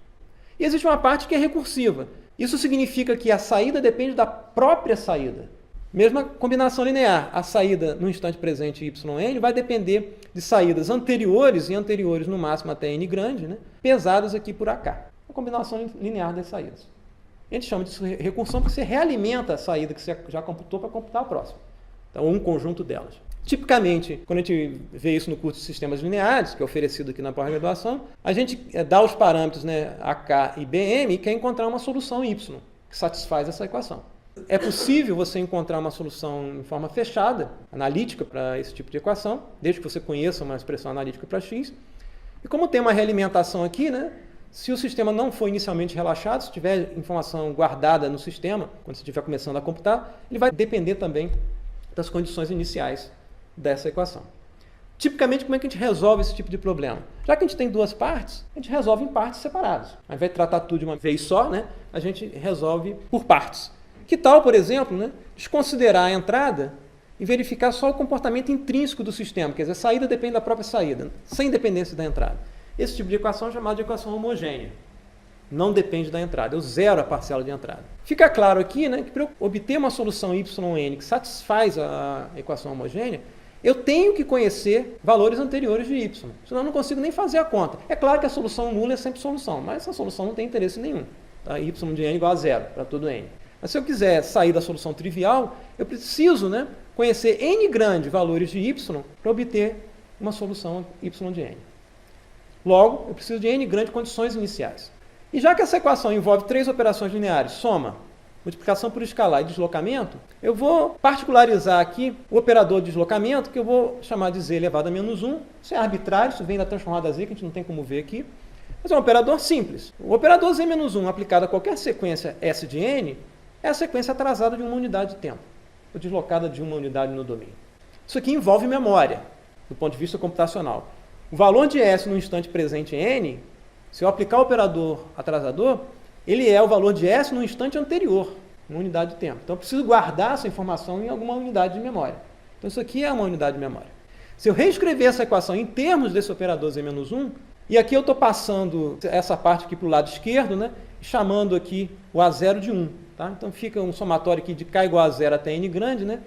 E existe uma parte que é recursiva. Isso significa que a saída depende da própria saída. Mesma combinação linear. A saída no instante presente yn vai depender de saídas anteriores e anteriores no máximo até n grande, né, pesadas aqui por ak. Uma combinação linear das saídas. A gente chama disso recursão porque você realimenta a saída que você já computou para computar a próxima. Então, um conjunto delas. Tipicamente, quando a gente vê isso no curso de sistemas lineares, que é oferecido aqui na pós-graduação, a gente dá os parâmetros, né, AK e BM e quer encontrar uma solução Y que satisfaz essa equação. É possível você encontrar uma solução em forma fechada, analítica, para esse tipo de equação, desde que você conheça uma expressão analítica para x. E como tem uma realimentação aqui, né, se o sistema não for inicialmente relaxado, se tiver informação guardada no sistema, quando você estiver começando a computar, ele vai depender também das condições iniciais dessa equação. Tipicamente, como é que a gente resolve esse tipo de problema? Já que a gente tem duas partes, a gente resolve em partes separadas. Ao invés de tratar tudo de uma vez só, né, a gente resolve por partes. Que tal, por exemplo, né, desconsiderar a entrada e verificar só o comportamento intrínseco do sistema, quer dizer, a saída depende da própria saída, sem dependência da entrada. Esse tipo de equação é chamado de equação homogênea. Não depende da entrada, eu zero a parcela de entrada. Fica claro aqui, né, que para eu obter uma solução yn que satisfaz a equação homogênea, eu tenho que conhecer valores anteriores de y, senão eu não consigo nem fazer a conta. É claro que a solução nula é sempre solução, mas essa solução não tem interesse nenhum. Tá? Y de n igual a zero para todo n. Mas se eu quiser sair da solução trivial, eu preciso, né, conhecer n grande valores de y para obter uma solução y de n. Logo, eu preciso de n grande condições iniciais. E já que essa equação envolve três operações lineares, soma, multiplicação por escalar e deslocamento, eu vou particularizar aqui o operador de deslocamento, que eu vou chamar de z elevado a menos 1. Isso é arbitrário, isso vem da transformada z, que a gente não tem como ver aqui. Mas é um operador simples. O operador z menos 1 aplicado a qualquer sequência S de n é a sequência atrasada de uma unidade de tempo, ou deslocada de uma unidade no domínio. Isso aqui envolve memória, do ponto de vista computacional. O valor de S no instante presente n, se eu aplicar o operador atrasador, ele é o valor de S no instante anterior, uma unidade de tempo. Então eu preciso guardar essa informação em alguma unidade de memória. Então isso aqui é uma unidade de memória. Se eu reescrever essa equação em termos desse operador z-1, e aqui eu estou passando essa parte aqui para o lado esquerdo, né, chamando aqui o A0 de 1. Tá? Então fica um somatório aqui de k igual a 0 até n grande, né,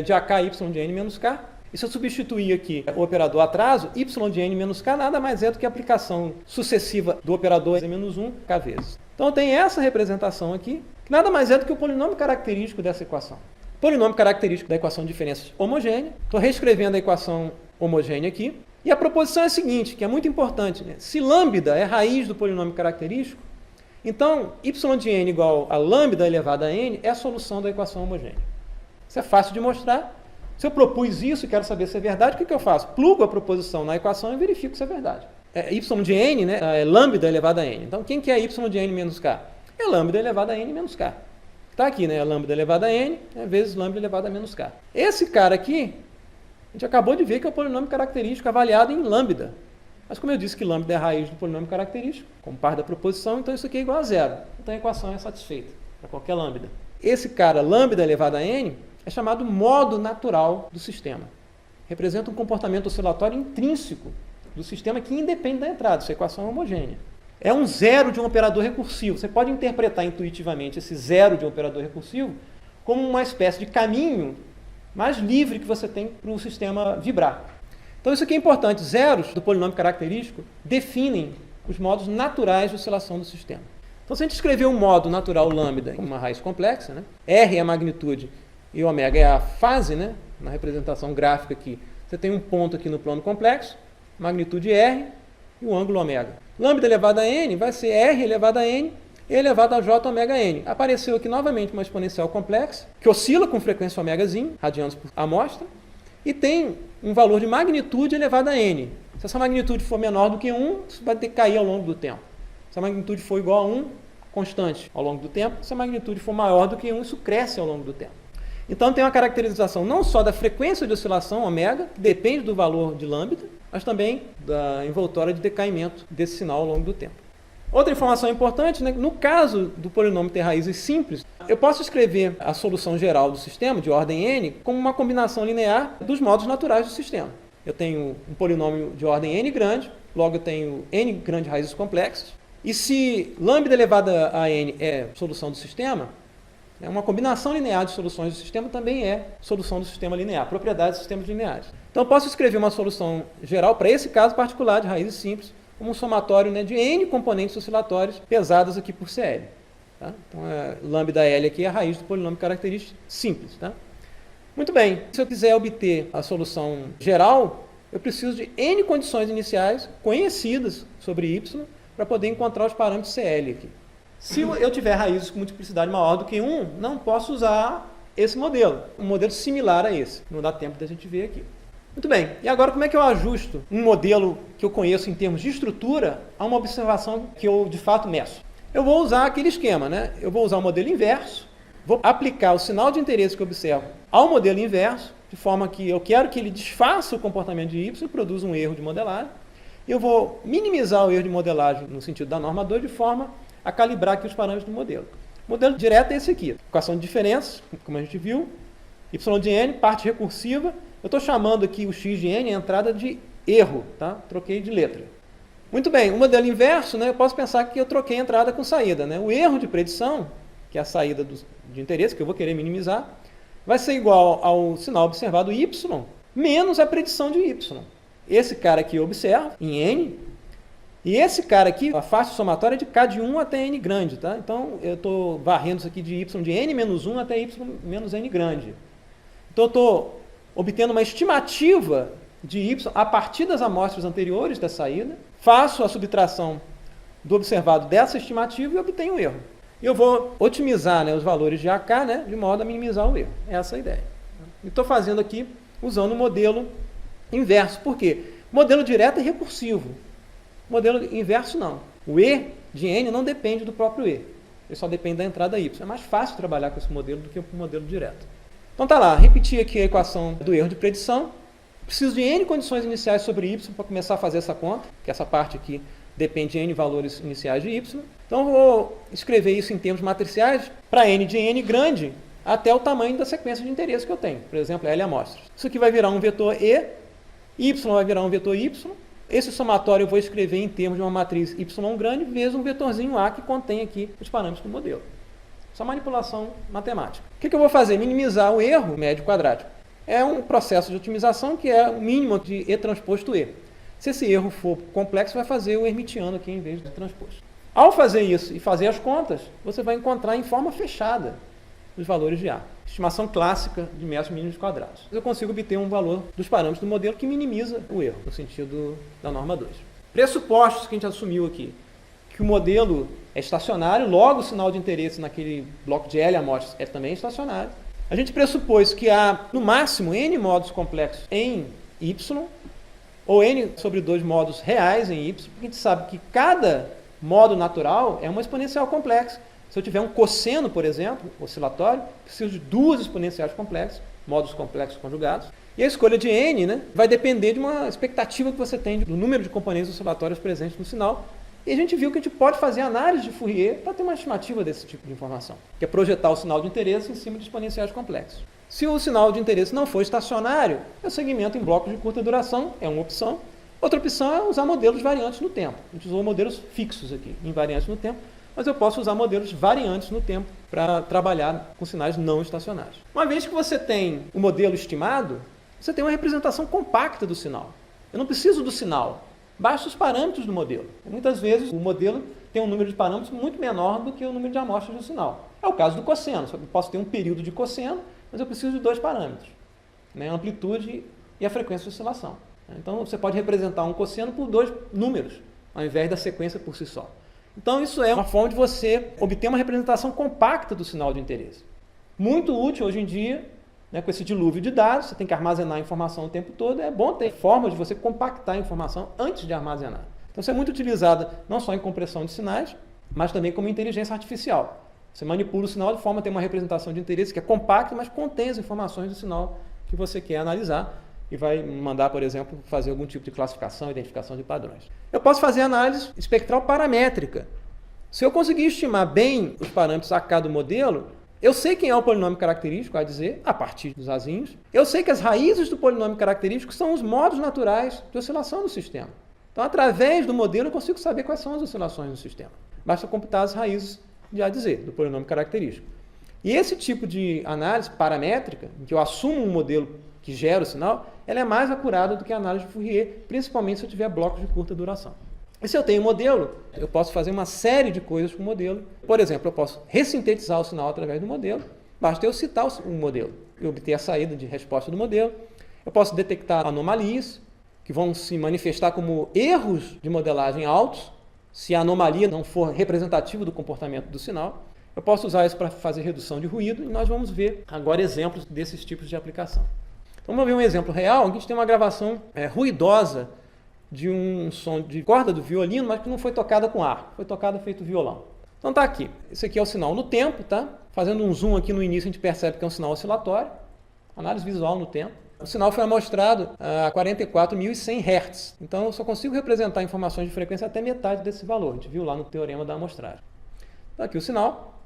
de ak y de n menos k. E se eu substituir aqui o operador atraso, y de n menos k nada mais é do que a aplicação sucessiva do operador z-1 k vezes. Então eu tenho essa representação aqui, que nada mais é do que o polinômio característico dessa equação. Polinômio característico da equação de diferenças homogênea. Estou reescrevendo a equação homogênea aqui. E a proposição é a seguinte, que é muito importante, né? Se lambda é raiz do polinômio característico, Então, y de n igual a lambda elevado a n é a solução da equação homogênea. Isso é fácil de mostrar. Se eu propus isso e quero saber se é verdade, o que eu faço? Plugo a proposição na equação e verifico se é verdade. Y de n, né, é lambda elevado a n. Então, quem que é y de n menos k? É lambda elevado a n menos k. Está aqui, né? Lambda elevado a n vezes lambda elevado a menos k. Esse cara aqui, a gente acabou de ver que é o polinômio característico avaliado em lambda. Mas como eu disse que lambda é a raiz do polinômio característico, como parte da proposição, então isso aqui é igual a zero. Então a equação é satisfeita para qualquer lambda. Esse cara, lambda elevado a n, é chamado modo natural do sistema. Representa um comportamento oscilatório intrínseco do sistema que independe da entrada. Essa equação é homogênea. É um zero de um operador recursivo. Você pode interpretar intuitivamente esse zero de um operador recursivo como uma espécie de caminho mais livre que você tem para o sistema vibrar. Então isso aqui é importante. Zeros do polinômio característico definem os modos naturais de oscilação do sistema. Então se a gente escrever um modo natural lambda em uma raiz complexa, né? R é a magnitude e ômega é a fase, né? Na representação gráfica aqui, você tem um ponto aqui no plano complexo, magnitude R e o ângulo ômega. Lambda elevado a n vai ser R elevado a n e elevado a j ômega n. Apareceu aqui novamente uma exponencial complexa, que oscila com frequência ômegazinho, radianos por amostra, e tem um valor de magnitude elevado a n. Se essa magnitude for menor do que 1, isso vai ter que cair ao longo do tempo. Se a magnitude for igual a 1, constante ao longo do tempo. Se a magnitude for maior do que 1, isso cresce ao longo do tempo. Então tem uma caracterização não só da frequência de oscilação ômega, que depende do valor de lambda, mas também da envoltória de decaimento desse sinal ao longo do tempo. Outra informação importante, né? No caso do polinômio ter raízes simples, eu posso escrever a solução geral do sistema, de ordem n, como uma combinação linear dos modos naturais do sistema. Eu tenho um polinômio de ordem n grande, logo eu tenho n grandes raízes complexas, e se lambda elevada a n é solução do sistema, uma combinação linear de soluções do sistema também é solução do sistema linear, propriedades de sistemas lineares. Então eu posso escrever uma solução geral para esse caso particular de raízes simples, como um somatório, né, de n componentes oscilatórios pesadas aqui por CL. Tá? Então, lambda L aqui é a raiz do polinômio característico simples. Tá? Muito bem, se eu quiser obter a solução geral, eu preciso de n condições iniciais conhecidas sobre y para poder encontrar os parâmetros CL aqui. Se eu tiver raízes com multiplicidade maior do que 1, não posso usar esse modelo, um modelo similar a esse. Não dá tempo da gente ver aqui. Muito bem, e agora como é que eu ajusto um modelo que eu conheço em termos de estrutura a uma observação que eu de fato meço? Eu vou usar aquele esquema, né? Eu vou usar o modelo inverso, vou aplicar o sinal de interesse que eu observo ao modelo inverso, de forma que eu quero que ele desfaça o comportamento de y e produza um erro de modelagem. Eu vou minimizar o erro de modelagem no sentido da norma 2, de forma a calibrar aqui os parâmetros do modelo. O modelo direto é esse aqui. Equação de diferenças, como a gente viu. Y de n, parte recursiva. Eu estou chamando aqui o x de n a entrada de erro. Tá? Troquei de letra. Muito bem, o modelo inverso, né, eu posso pensar que eu troquei entrada com saída. Né? O erro de predição, que é a saída de interesse, que eu vou querer minimizar, vai ser igual ao sinal observado y menos a predição de y. Esse cara aqui eu observo em n. E esse cara aqui, a faixa somatória é de k de 1 até n grande, tá? Então, eu estou varrendo isso aqui de y de n menos 1 até y menos n grande. Então, eu estou obtendo uma estimativa de y a partir das amostras anteriores da saída, faço a subtração do observado dessa estimativa e obtenho o erro. Eu vou otimizar, né, os valores de AK, né, de modo a minimizar o erro. Essa é a ideia. E estou fazendo aqui usando o modelo inverso. Por quê? O modelo direto é recursivo. Modelo inverso não. O E de n não depende do próprio E. Ele só depende da entrada y. É mais fácil trabalhar com esse modelo do que com o modelo direto. Então tá lá, repetir aqui a equação do erro de predição. Preciso de n condições iniciais sobre y para começar a fazer essa conta, que essa parte aqui depende de n valores iniciais de y. Então vou escrever isso em termos matriciais para n de n grande até o tamanho da sequência de interesse que eu tenho. Por exemplo, L amostras. Isso aqui vai virar um vetor E, y vai virar um vetor y. Esse somatório eu vou escrever em termos de uma matriz y grande vezes um vetorzinho A que contém aqui os parâmetros do modelo. Essa manipulação matemática. O que eu vou fazer? Minimizar o erro médio quadrático. É um processo de otimização que é o mínimo de E transposto E. Se esse erro for complexo, vai fazer o hermitiano aqui em vez do transposto. Ao fazer isso e fazer as contas, você vai encontrar em forma fechada os valores de A. Estimação clássica de métodos mínimos quadrados. Eu consigo obter um valor dos parâmetros do modelo que minimiza o erro, no sentido da norma 2. Pressupostos que a gente assumiu aqui. que o modelo é estacionário, logo o sinal de interesse naquele bloco de L amostras é também estacionário. A gente pressupôs que há, no máximo, N modos complexos em Y, ou N sobre 2 modos reais em Y, porque a gente sabe que cada modo natural é uma exponencial complexa. Se eu tiver um cosseno, por exemplo, oscilatório, preciso de 2 exponenciais complexas, modos complexos conjugados. E a escolha de N, né, vai depender de uma expectativa que você tem do número de componentes oscilatórios presentes no sinal. E a gente viu que a gente pode fazer análise de Fourier para ter uma estimativa desse tipo de informação, que é projetar o sinal de interesse em cima de exponenciais complexos. Se o sinal de interesse não for estacionário, eu segmento em blocos de curta duração, é uma opção. Outra opção é usar modelos variantes no tempo. A gente usou modelos fixos aqui, invariantes no tempo, mas eu posso usar modelos variantes no tempo para trabalhar com sinais não estacionários. Uma vez que você tem o modelo estimado, você tem uma representação compacta do sinal. Eu não preciso do sinal, basta os parâmetros do modelo. Muitas vezes o modelo tem um número de parâmetros muito menor do que o número de amostras do sinal. É o caso do cosseno. Eu posso ter um período de cosseno, mas eu preciso de 2 parâmetros, né? A amplitude e a frequência de oscilação. Então você pode representar um cosseno por 2 números, ao invés da sequência por si só. Então isso é uma forma de você obter uma representação compacta do sinal de interesse. Muito útil hoje em dia, né, com esse dilúvio de dados, você tem que armazenar a informação o tempo todo, é bom ter formas de você compactar a informação antes de armazenar. Então isso é muito utilizado não só em compressão de sinais, mas também como inteligência artificial. Você manipula o sinal de forma a ter uma representação de interesse que é compacta, mas contém as informações do sinal que você quer analisar e vai mandar, por exemplo, fazer algum tipo de classificação, identificação de padrões. Eu posso fazer análise espectral paramétrica. Se eu conseguir estimar bem os parâmetros AK do modelo, eu sei quem é o polinômio característico, a dizer, a partir dos azinhos. Eu sei que as raízes do polinômio característico são os modos naturais de oscilação do sistema. Então, através do modelo, eu consigo saber quais são as oscilações do sistema. Basta computar as raízes de A dizer, do polinômio característico. E esse tipo de análise paramétrica, em que eu assumo um modelo que gera o sinal, ela é mais acurada do que a análise de Fourier, principalmente se eu tiver blocos de curta duração. E se eu tenho um modelo, eu posso fazer uma série de coisas com o modelo. Por exemplo, eu posso ressintetizar o sinal através do modelo, basta eu citar o modelo e obter a saída de resposta do modelo. Eu posso detectar anomalias, que vão se manifestar como erros de modelagem altos, se a anomalia não for representativa do comportamento do sinal. Eu posso usar isso para fazer redução de ruído e nós vamos ver agora exemplos desses tipos de aplicação. Então vamos ver um exemplo real, a gente tem uma gravação ruidosa de um som de corda do violino, mas que não foi tocada com ar, foi tocada feito violão. Então tá aqui, esse aqui é o sinal no tempo, tá? Fazendo um zoom aqui no início a gente percebe que é um sinal oscilatório, análise visual no tempo. O sinal foi amostrado a 44.100 Hz, então eu só consigo representar informações de frequência até metade desse valor, a gente viu lá no teorema da amostragem. Então aqui o sinal.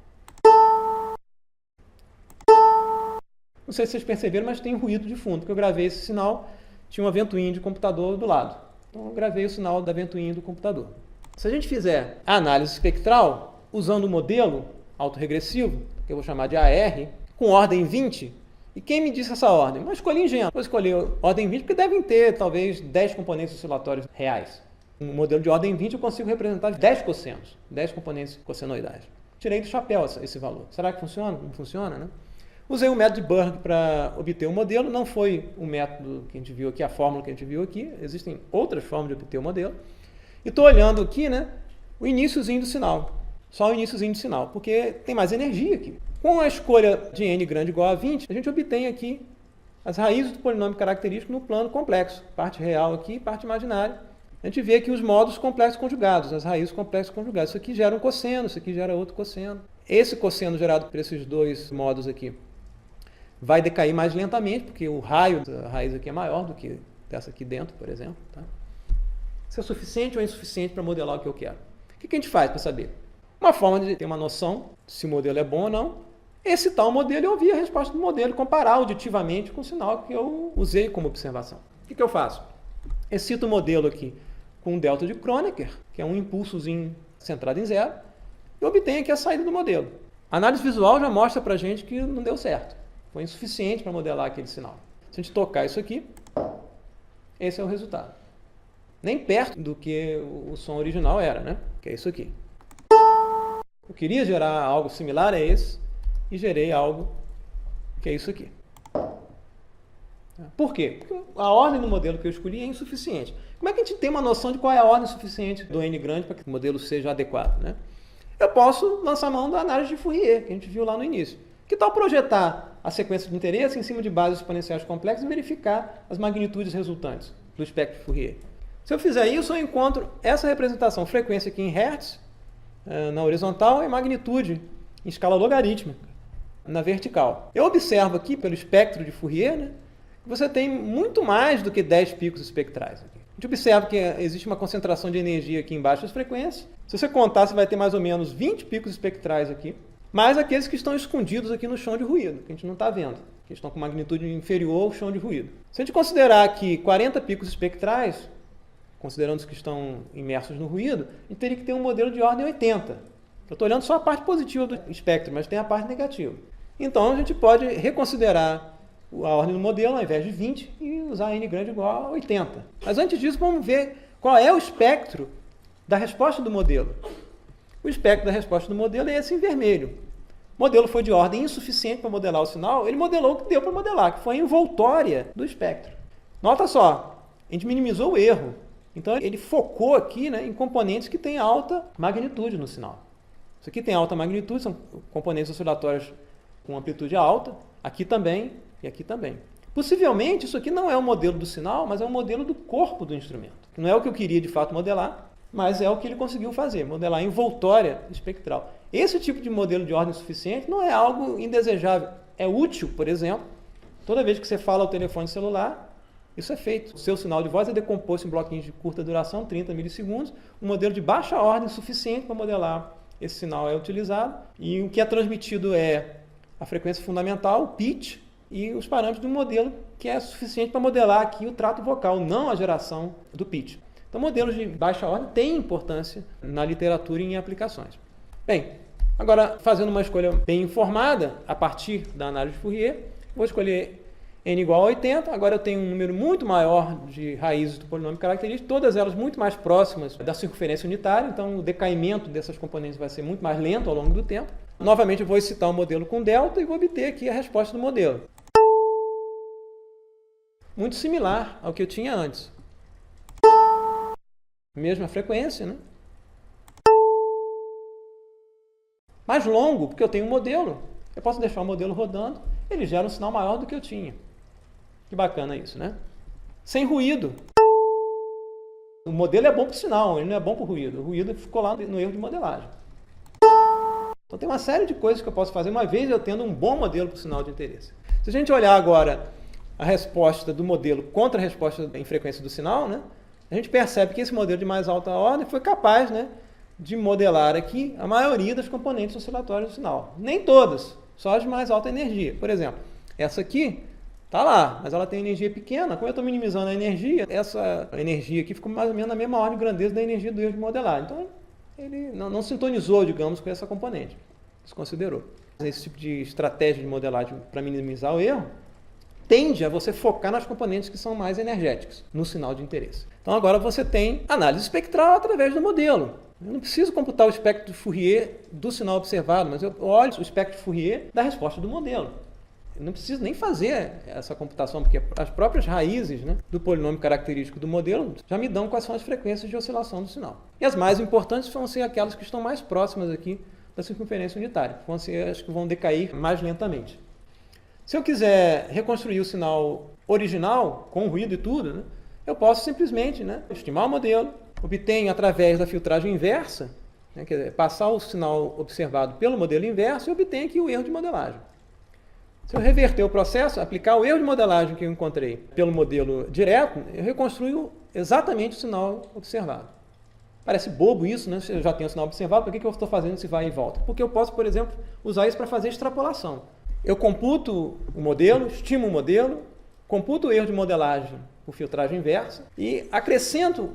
Não sei se vocês perceberam, mas tem ruído de fundo, porque eu gravei esse sinal, tinha uma ventoinha de computador do lado. Então eu gravei o sinal da ventoinha do computador. Se a gente fizer a análise espectral, usando o modelo autorregressivo, que eu vou chamar de AR, com ordem 20, e quem me disse essa ordem? Uma escolha ingênua. Vou escolher ordem 20 porque devem ter, talvez, 10 componentes oscilatórios reais. No modelo de ordem 20 eu consigo representar 10 cossenos, 10 componentes cossenoidais. Tirei do chapéu esse valor. Será que funciona? Não funciona, né? Usei o método de Burke para obter o modelo, não foi o método que a gente viu aqui, a fórmula que a gente viu aqui, existem outras formas de obter o modelo. E estou olhando aqui, né, o iniciozinho do sinal, só o iniciozinho do sinal, porque tem mais energia aqui. Com a escolha de n grande igual a 20, a gente obtém aqui as raízes do polinômio característico no plano complexo, parte real aqui e parte imaginária. A gente vê aqui os modos complexos conjugados, as raízes complexas conjugadas. Isso aqui gera um cosseno, isso aqui gera outro cosseno. Esse cosseno gerado por esses dois modos aqui vai decair mais lentamente, porque o raio da raiz aqui é maior do que dessa aqui dentro, por exemplo. Tá? Isso é suficiente ou é insuficiente para modelar o que eu quero? O que a gente faz para saber? Uma forma de ter uma noção se o modelo é bom ou não é citar o modelo e ouvir a resposta do modelo, comparar auditivamente com o sinal que eu usei como observação. O que eu faço? Eu cito o modelo aqui com um delta de Kronecker, que é um impulsozinho centrado em zero, e obtenho aqui a saída do modelo. A análise visual já mostra para a gente que não deu certo. Foi insuficiente para modelar aquele sinal. Se a gente tocar isso aqui, esse é o resultado. Nem perto do que o som original era, né? Que é isso aqui. Eu queria gerar algo similar a esse e gerei algo que é isso aqui. Por quê? Porque a ordem do modelo que eu escolhi é insuficiente. Como é que a gente tem uma noção de qual é a ordem suficiente do N grande para que o modelo seja adequado, né? Eu posso lançar mão da análise de Fourier, que a gente viu lá no início. Que tal projetar a sequência de interesse em cima de bases exponenciais complexas e verificar as magnitudes resultantes do espectro de Fourier? Se eu fizer isso, eu encontro essa representação, frequência aqui em Hertz, na horizontal, e magnitude em escala logarítmica, na vertical. Eu observo aqui, pelo espectro de Fourier, né, que você tem muito mais do que 10 picos espectrais. Aqui. A gente observa que existe uma concentração de energia aqui em baixas frequências. Se você contar, você vai ter mais ou menos 20 picos espectrais aqui, mais aqueles que estão escondidos aqui no chão de ruído, que a gente não está vendo, que estão com magnitude inferior ao chão de ruído. Se a gente considerar aqui 40 picos espectrais, considerando os que estão imersos no ruído, a gente teria que ter um modelo de ordem 80. Eu estou olhando só a parte positiva do espectro, mas tem a parte negativa. Então, a gente pode reconsiderar a ordem do modelo ao invés de 20 e usar n grande igual a 80. Mas antes disso, vamos ver qual é o espectro da resposta do modelo. O espectro da resposta do modelo é esse em vermelho. O modelo foi de ordem insuficiente para modelar o sinal, ele modelou o que deu para modelar, que foi a envoltória do espectro. Nota só, a gente minimizou o erro. Então, ele focou aqui, né, em componentes que têm alta magnitude no sinal. Isso aqui tem alta magnitude, são componentes oscilatórios com amplitude alta, aqui também e aqui também. Possivelmente, isso aqui não é um modelo do sinal, mas é um modelo do corpo do instrumento. Não é o que eu queria, de fato, modelar, mas é o que ele conseguiu fazer, modelar a envoltória espectral. Esse tipo de modelo de ordem suficiente não é algo indesejável. É útil, por exemplo, toda vez que você fala ao telefone celular, isso é feito. O seu sinal de voz é decomposto em bloquinhos de curta duração, 30 milissegundos. Um modelo de baixa ordem suficiente para modelar esse sinal é utilizado. E o que é transmitido é a frequência fundamental, o pitch, e os parâmetros do modelo, que é suficiente para modelar aqui o trato vocal, não a geração do pitch. Então, modelos de baixa ordem têm importância na literatura e em aplicações. Bem, agora, fazendo uma escolha bem informada, a partir da análise de Fourier, vou escolher n igual a 80, agora eu tenho um número muito maior de raízes do polinômio característico, todas elas muito mais próximas da circunferência unitária, então o decaimento dessas componentes vai ser muito mais lento ao longo do tempo. Novamente eu vou excitar o modelo com delta e vou obter aqui a resposta do modelo. Muito similar ao que eu tinha antes. Mesma frequência, né? Mais longo, porque eu tenho um modelo. Eu posso deixar o modelo rodando, ele gera um sinal maior do que eu tinha. Que bacana isso, né? Sem ruído. O modelo é bom para o sinal, ele não é bom para o ruído. O ruído ficou lá no erro de modelagem. Então tem uma série de coisas que eu posso fazer uma vez eu tendo um bom modelo para o sinal de interesse. Se a gente olhar agora a resposta do modelo contra a resposta em frequência do sinal, né, a gente percebe que esse modelo de mais alta ordem foi capaz, né, de modelar aqui a maioria das componentes oscilatórias do sinal. Nem todas, só as de mais alta energia. Por exemplo, essa aqui está lá, mas ela tem energia pequena. Como eu estou minimizando a energia, essa energia aqui ficou mais ou menos na mesma ordem de grandeza da energia do erro de modelagem. Então, ele não sintonizou, digamos, com essa componente. Desconsiderou. Esse tipo de estratégia de modelagem para minimizar o erro tende a você focar nas componentes que são mais energéticas no sinal de interesse. Então, agora você tem análise espectral através do modelo. Eu não preciso computar o espectro de Fourier do sinal observado, mas eu olho o espectro de Fourier da resposta do modelo. Eu não preciso nem fazer essa computação, porque as próprias raízes, né, do polinômio característico do modelo já me dão quais são as frequências de oscilação do sinal. E as mais importantes vão ser aquelas que estão mais próximas aqui da circunferência unitária. Vão ser as que vão decair mais lentamente. Se eu quiser reconstruir o sinal original, com ruído e tudo, né, eu posso simplesmente, né, estimar o modelo, obtenho através da filtragem inversa, né, quer dizer, passar o sinal observado pelo modelo inverso e obtenho aqui o erro de modelagem. Se eu reverter o processo, aplicar o erro de modelagem que eu encontrei pelo modelo direto, eu reconstruo exatamente o sinal observado. Parece bobo isso, né? Se eu já tenho o sinal observado, por que eu estou fazendo esse vai e volta? Porque eu posso, por exemplo, usar isso para fazer extrapolação. Eu computo o modelo, estimo o modelo, computo o erro de modelagem por filtragem inversa e acrescento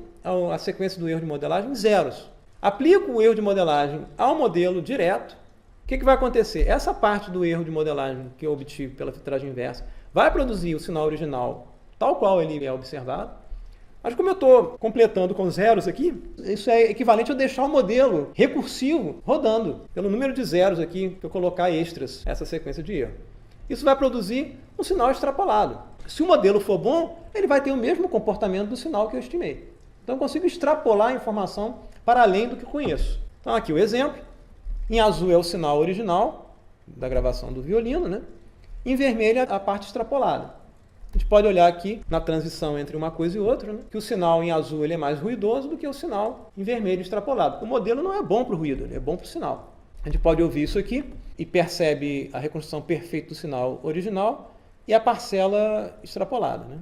a sequência do erro de modelagem zeros. Aplico o erro de modelagem ao modelo direto. O que vai acontecer? Essa parte do erro de modelagem que eu obtive pela filtragem inversa vai produzir o sinal original tal qual ele é observado. Mas como eu estou completando com zeros aqui, isso é equivalente a eu deixar o modelo recursivo rodando pelo número de zeros aqui que eu colocar extras essa sequência de erro. Isso vai produzir um sinal extrapolado. Se o modelo for bom, ele vai ter o mesmo comportamento do sinal que eu estimei. Então eu consigo extrapolar a informação para além do que conheço. Então aqui o exemplo. Em azul é o sinal original da gravação do violino, né? Em vermelho é a parte extrapolada. A gente pode olhar aqui na transição entre uma coisa e outra, né? Que o sinal em azul ele é mais ruidoso do que o sinal em vermelho extrapolado. O modelo não é bom para o ruído, ele é bom para o sinal. A gente pode ouvir isso aqui e percebe a reconstrução perfeita do sinal original e a parcela extrapolada, né?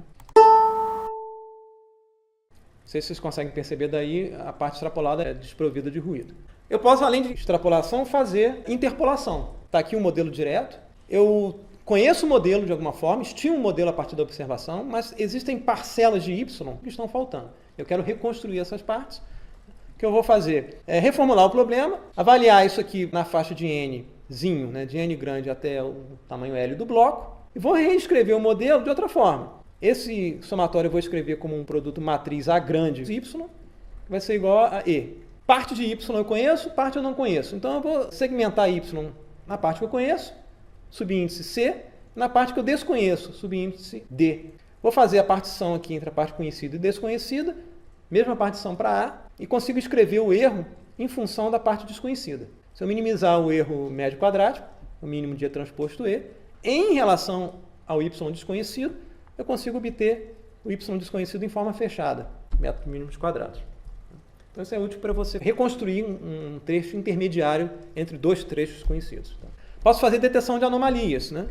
Não sei se vocês conseguem perceber daí, a parte extrapolada é desprovida de ruído. Eu posso, além de extrapolação, fazer interpolação. Está aqui um modelo direto. Eu conheço o modelo de alguma forma, estimo o modelo a partir da observação, mas existem parcelas de Y que estão faltando. Eu quero reconstruir essas partes. O que eu vou fazer é reformular o problema, avaliar isso aqui na faixa de Nzinho, né, de N grande até o tamanho L do bloco, e vou reescrever o modelo de outra forma. Esse somatório eu vou escrever como um produto matriz A grande Y, que vai ser igual a E. Parte de Y eu conheço, parte eu não conheço. Então eu vou segmentar Y na parte que eu conheço, subíndice C, na parte que eu desconheço, subíndice D. Vou fazer a partição aqui entre a parte conhecida e desconhecida, mesma partição para A, e consigo escrever o erro em função da parte desconhecida. Se eu minimizar o erro médio quadrático, o mínimo de E transposto E, em relação ao Y desconhecido, eu consigo obter o Y desconhecido em forma fechada, método mínimo de quadrados. Então isso é útil para você reconstruir um trecho intermediário entre dois trechos conhecidos. Posso fazer detecção de anomalias, né?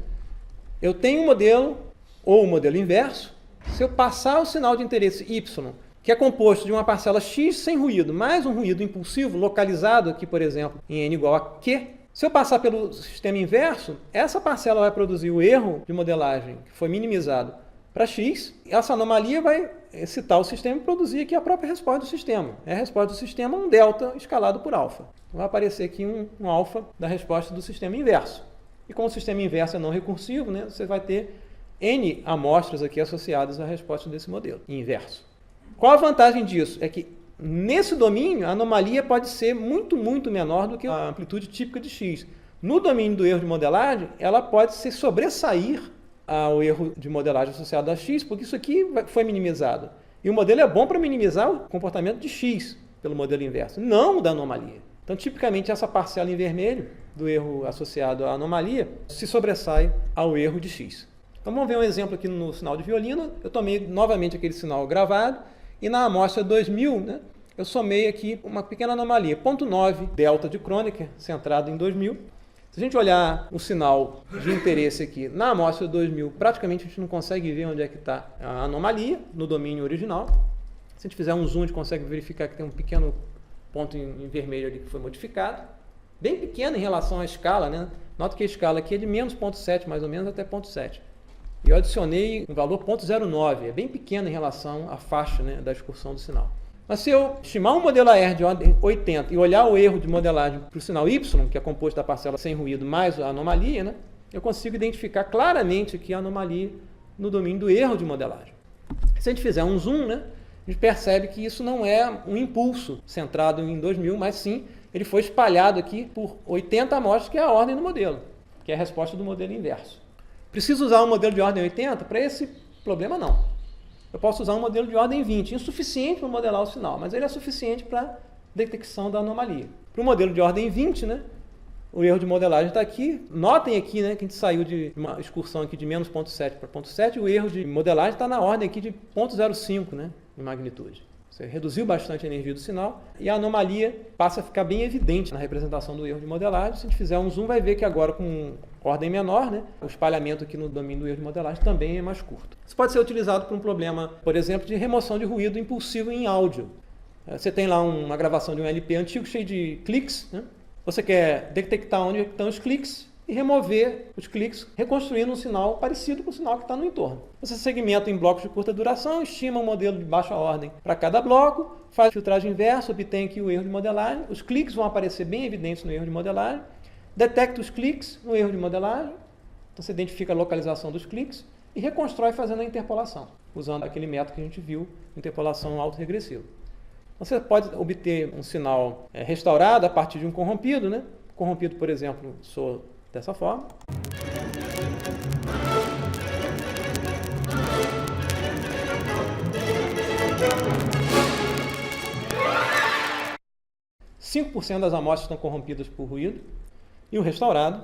Eu tenho um modelo, ou um modelo inverso, se eu passar o sinal de interesse Y, que é composto de uma parcela X sem ruído, mais um ruído impulsivo localizado aqui, por exemplo, em N igual a Q, se eu passar pelo sistema inverso, essa parcela vai produzir o erro de modelagem que foi minimizado para X, essa anomalia vai excitar o sistema e produzir aqui a própria resposta do sistema. É a resposta do sistema um delta escalado por alfa. Então vai aparecer aqui um alfa da resposta do sistema inverso. E como o sistema inverso é não recursivo, né, você vai ter N amostras aqui associadas à resposta desse modelo inverso. Qual a vantagem disso? É que nesse domínio a anomalia pode ser muito, muito menor do que a amplitude típica de X. No domínio do erro de modelagem, ela pode se sobressair ao erro de modelagem associado a X, porque isso aqui foi minimizado. E o modelo é bom para minimizar o comportamento de X pelo modelo inverso, não o da anomalia. Então, tipicamente, essa parcela em vermelho do erro associado à anomalia se sobressai ao erro de X. Então, vamos ver um exemplo aqui no sinal de violino. Eu tomei novamente aquele sinal gravado e na amostra 2000, né, eu somei aqui uma pequena anomalia, 0,9 delta de Kronecker, centrado em 2000. Se a gente olhar o sinal de interesse aqui na amostra 2000, praticamente a gente não consegue ver onde é que está a anomalia no domínio original. Se a gente fizer um zoom, a gente consegue verificar que tem um pequeno ponto em vermelho ali que foi modificado. Bem pequeno em relação à escala, né? Nota que a escala aqui é de menos 0,7 mais ou menos até 0,7. E eu adicionei um valor 0,09, é bem pequeno em relação à faixa, né, da excursão do sinal. Mas se eu estimar um modelo AR de ordem 80 e olhar o erro de modelagem para o sinal Y, que é composto da parcela sem ruído mais a anomalia, né, eu consigo identificar claramente aqui a anomalia no domínio do erro de modelagem. Se a gente fizer um zoom, né, a gente percebe que isso não é um impulso centrado em 2000, mas sim ele foi espalhado aqui por 80 amostras, que é a ordem do modelo, que é a resposta do modelo inverso. Preciso usar um modelo de ordem 80? Para esse problema, não. Eu posso usar um modelo de ordem 20, insuficiente para modelar o sinal, mas ele é suficiente para detecção da anomalia. Para o modelo de ordem 20, né, o erro de modelagem está aqui. Notem aqui, né, que a gente saiu de uma excursão aqui de menos 0,7 para 0,7, o erro de modelagem está na ordem aqui de 0,05, né, em magnitude. Você reduziu bastante a energia do sinal e a anomalia passa a ficar bem evidente na representação do erro de modelagem. Se a gente fizer um zoom, vai ver que agora com ordem menor, né, o espalhamento aqui no domínio do erro de modelagem também é mais curto. Isso pode ser utilizado para um problema, por exemplo, de remoção de ruído impulsivo em áudio. Você tem lá uma gravação de um LP antigo cheio de cliques, né? Você quer detectar onde estão os cliques e remover os cliques, reconstruindo um sinal parecido com o sinal que está no entorno. Você segmenta em blocos de curta duração, estima um modelo de baixa ordem para cada bloco, faz filtragem inversa, obtém aqui o erro de modelagem, os cliques vão aparecer bem evidentes no erro de modelagem, detecta os cliques no erro de modelagem, então você identifica a localização dos cliques e reconstrói fazendo a interpolação, usando aquele método que a gente viu, interpolação autorregressiva. Você pode obter um sinal restaurado a partir de um corrompido, né? Corrompido, por exemplo, soa dessa forma. 5% das amostras estão corrompidas por ruído e o restaurado.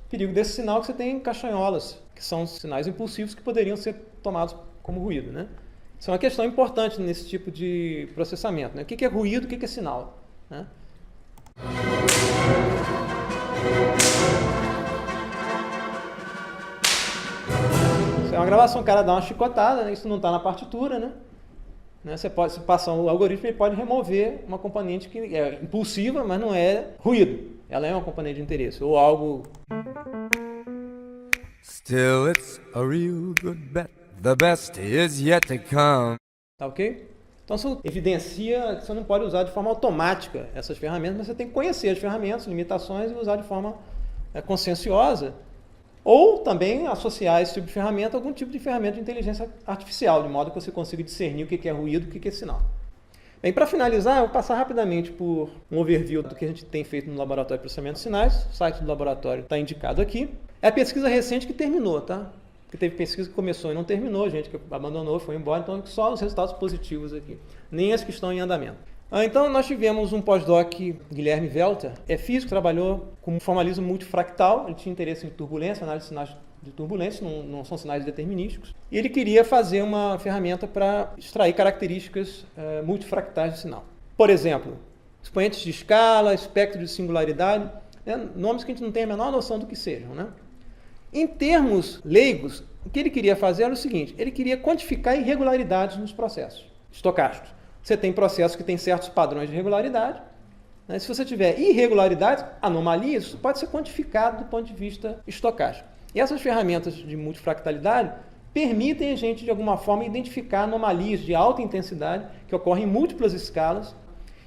O perigo desse sinal é que você tem caixanholas, que são sinais impulsivos que poderiam ser tomados como ruído, né? Isso é uma questão importante nesse tipo de processamento, né? O que é ruído, o que é sinal, né? Isso é uma gravação, o cara dá uma chicotada, né? Isso não está na partitura, né? Você pode, se passar o algoritmo, ele pode remover uma componente que é impulsiva, mas não é ruído. Ela é uma componente de interesse, ou algo... Still it's a real good bet, the best is yet to come. Tá ok? Então isso evidencia que você não pode usar de forma automática essas ferramentas, mas você tem que conhecer as ferramentas, limitações e usar de forma conscienciosa. Ou também associar esse tipo de ferramenta a algum tipo de ferramenta de inteligência artificial, de modo que você consiga discernir o que é ruído e o que é sinal. Bem, para finalizar, eu vou passar rapidamente por um overview do que a gente tem feito no Laboratório de Processamento de Sinais. O site do laboratório está indicado aqui. É a pesquisa recente que terminou, tá? Porque teve pesquisa que começou e não terminou, gente que abandonou, foi embora, então só os resultados positivos aqui, nem as que estão em andamento. Então nós tivemos um pós-doc, Guilherme Welter, é físico, trabalhou com formalismo multifractal, ele tinha interesse em turbulência, análise de sinais de turbulência, não são sinais determinísticos, e ele queria fazer uma ferramenta para extrair características multifractais de sinal. Por exemplo, expoentes de escala, espectro de singularidade, né, nomes que a gente não tem a menor noção do que sejam, né? Em termos leigos, o que ele queria fazer era o seguinte, ele queria quantificar irregularidades nos processos estocásticos. Você tem processos que têm certos padrões de regularidade, né? Se você tiver irregularidades, anomalias, isso pode ser quantificado do ponto de vista estocástico. E essas ferramentas de multifractalidade permitem a gente, de alguma forma, identificar anomalias de alta intensidade que ocorrem em múltiplas escalas.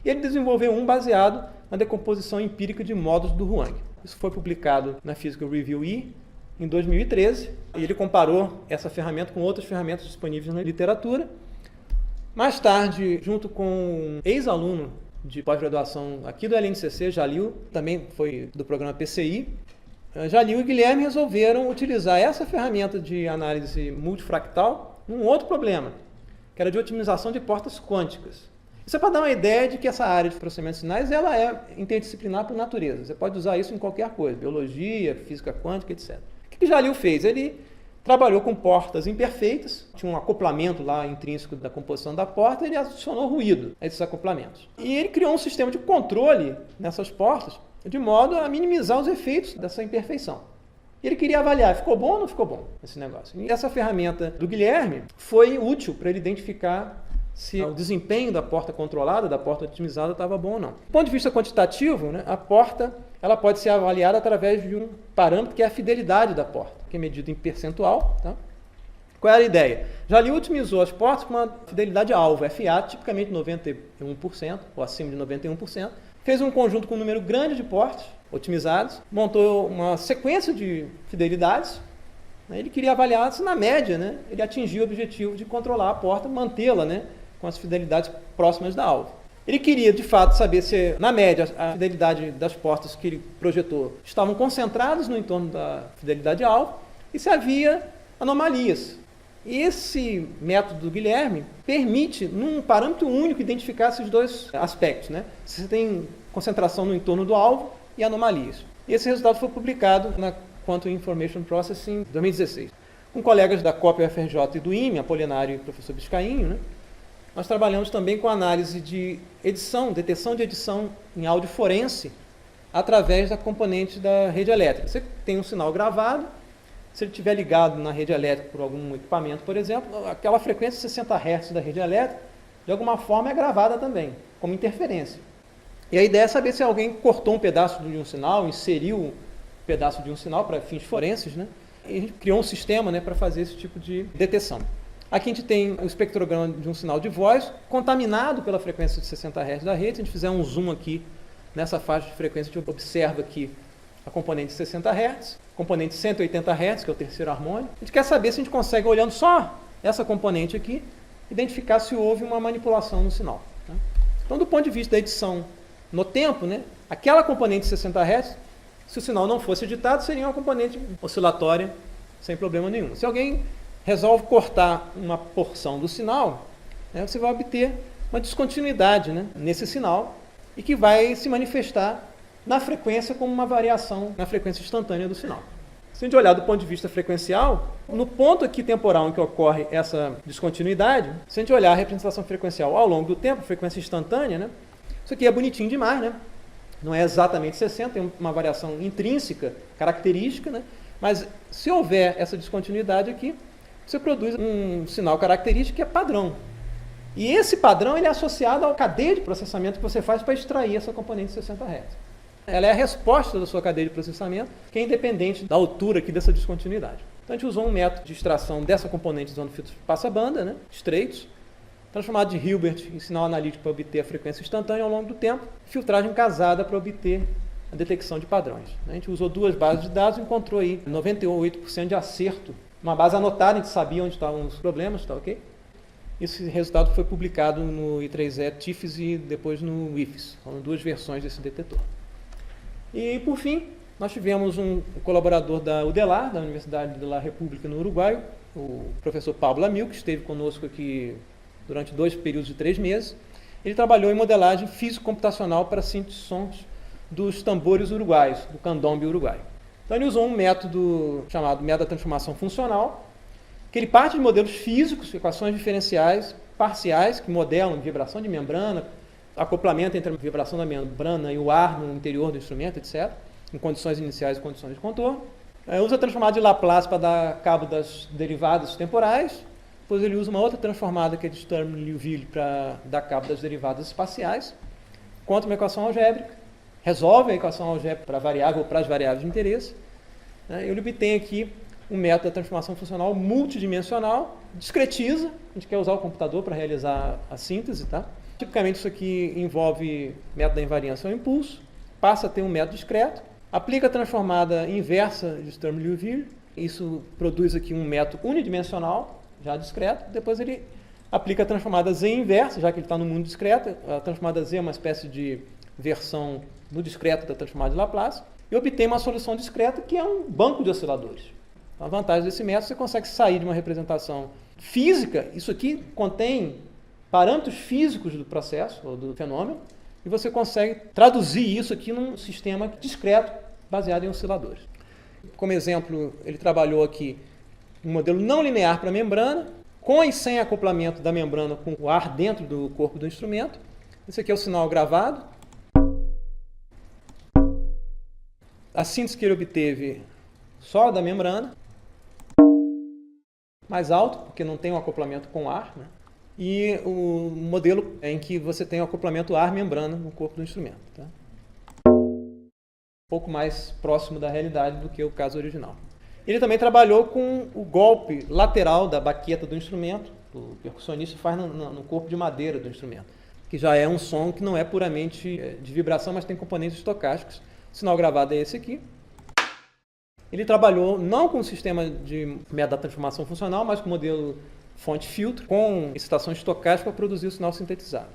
E ele desenvolveu um baseado na decomposição empírica de módulos do Hwang. Isso foi publicado na Physical Review E em 2013. E ele comparou essa ferramenta com outras ferramentas disponíveis na literatura. Mais tarde, junto com um ex-aluno de pós-graduação aqui do LNCC, Jalil, também foi do programa PCI, Jalil e Guilherme resolveram utilizar essa ferramenta de análise multifractal num outro problema, que era de otimização de portas quânticas. Isso é para dar uma ideia de que essa área de processamento de sinais ela é interdisciplinar por natureza. Você pode usar isso em qualquer coisa, biologia, física quântica, etc. O que Jalil fez? Ele trabalhou com portas imperfeitas, tinha um acoplamento lá intrínseco da composição da porta, e ele adicionou ruído a esses acoplamentos. E ele criou um sistema de controle nessas portas, de modo a minimizar os efeitos dessa imperfeição. E ele queria avaliar, ficou bom ou não ficou bom esse negócio? E essa ferramenta do Guilherme foi útil para ele identificar se o desempenho da porta controlada, da porta otimizada, estava bom ou não. Do ponto de vista quantitativo, né, a porta ela pode ser avaliada através de um parâmetro que é a fidelidade da porta, que é medido em percentual. Tá? Qual era a ideia? Jalil otimizou as portas com uma fidelidade alvo, FA, tipicamente 91%, ou acima de 91%. Fez um conjunto com um número grande de portas otimizados, montou uma sequência de fidelidades. Né? Ele queria avaliar se na média, né, ele atingiu o objetivo de controlar a porta, mantê-la, né, com as fidelidades próximas da alvo. Ele queria, de fato, saber se, na média, a fidelidade das portas que ele projetou estavam concentradas no entorno da fidelidade alvo e se havia anomalias. Esse método do Guilherme permite, num parâmetro único, identificar esses dois aspectos, né? Se você tem concentração no entorno do alvo e anomalias. Esse resultado foi publicado na Quantum Information Processing em 2016. Com colegas da COP UFRJ e do IME, Apolinário e o professor Biscainho, né? Nós trabalhamos também com análise de edição, detecção de edição em áudio forense através da componente da rede elétrica. Você tem um sinal gravado, se ele estiver ligado na rede elétrica por algum equipamento, por exemplo, aquela frequência 60 Hz da rede elétrica, de alguma forma é gravada também, como interferência. E a ideia é saber se alguém cortou um pedaço de um sinal, inseriu um pedaço de um sinal para fins forenses, né? E a gente criou um sistema, né, para fazer esse tipo de detecção. Aqui a gente tem o espectrograma de um sinal de voz contaminado pela frequência de 60 Hz da rede. Se a gente fizer um zoom aqui nessa faixa de frequência, a gente observa aqui a componente de 60 Hz, componente de 180 Hz, que é o terceiro harmônico. A gente quer saber se a gente consegue, olhando só essa componente aqui, identificar se houve uma manipulação no sinal. Tá? Então, do ponto de vista da edição no tempo, né, aquela componente de 60 Hz, se o sinal não fosse editado, seria uma componente oscilatória sem problema nenhum. Se alguém resolve cortar uma porção do sinal, né, você vai obter uma descontinuidade, né, nesse sinal e que vai se manifestar na frequência como uma variação na frequência instantânea do sinal. Se a gente olhar do ponto de vista frequencial, no ponto aqui temporal em que ocorre essa descontinuidade, se a gente olhar a representação frequencial ao longo do tempo, frequência instantânea, né, isso aqui é bonitinho demais, né? Não é exatamente 60, tem uma variação intrínseca, característica, né? Mas se houver essa descontinuidade aqui, você produz um sinal característico que é padrão. E esse padrão ele é associado à cadeia de processamento que você faz para extrair essa componente de 60 Hz. Ela é a resposta da sua cadeia de processamento, que é independente da altura aqui dessa descontinuidade. Então a gente usou um método de extração dessa componente usando filtros passa-banda, né, estreitos, transformado de Hilbert em sinal analítico para obter a frequência instantânea ao longo do tempo, filtragem casada para obter a detecção de padrões. A gente usou 2 bases de dados e encontrou aí 98% de acerto. Uma base anotada, a gente sabia onde estavam os problemas, tá ok? Esse resultado foi publicado no I3E TIFES e depois no IFES. São 2 versões desse detetor. E, por fim, nós tivemos um colaborador da UDELAR, da Universidade de La República no Uruguai, o professor Pablo Amil, que esteve conosco aqui durante 2 períodos de 3 meses. Ele trabalhou em modelagem físico-computacional para síntese de sons dos tambores uruguaios, do candombe uruguaio. Então ele usou um método chamado método da transformação funcional, que ele parte de modelos físicos, equações diferenciais parciais, que modelam vibração de membrana, acoplamento entre a vibração da membrana e o ar no interior do instrumento, etc., em condições iniciais e condições de contorno. Usa a transformada de Laplace para dar cabo das derivadas temporais. Depois ele usa uma outra transformada, que é de Sturm-Liouville, para dar cabo das derivadas espaciais. Conta uma equação algébrica, resolve a equação algébrica para a variável ou para as variáveis de interesse. Ele obtém aqui um método da transformação funcional multidimensional, discretiza, a gente quer usar o computador para realizar a síntese, tá? Tipicamente isso aqui envolve método da invariância ao impulso, passa a ter um método discreto, aplica a transformada inversa de Sturm-Liouville, isso produz aqui um método unidimensional, já discreto, depois ele aplica a transformada Z inversa, já que ele está no mundo discreto, a transformada Z é uma espécie de versão no discreto da transformada de Laplace, e obtém uma solução discreta que é um banco de osciladores. A vantagem desse método, você consegue sair de uma representação física, isso aqui contém parâmetros físicos do processo, ou do fenômeno, e você consegue traduzir isso aqui num sistema discreto, baseado em osciladores. Como exemplo, ele trabalhou aqui um modelo não linear para a membrana, com e sem acoplamento da membrana com o ar dentro do corpo do instrumento. Esse aqui é o sinal gravado. A síntese que ele obteve só da membrana, mais alto, porque não tem um acoplamento com ar, né? E o modelo em que você tem o acoplamento ar-membrana no corpo do instrumento. Tá? Um pouco mais próximo da realidade do que o caso original. Ele também trabalhou com o golpe lateral da baqueta do instrumento, o percussionista faz no corpo de madeira do instrumento, que já é um som que não é puramente de vibração, mas tem componentes estocásticos. O sinal gravado é esse aqui. Ele trabalhou não com o sistema de método da transformação funcional, mas com o modelo fonte-filtro, com excitação estocástica para produzir o sinal sintetizado.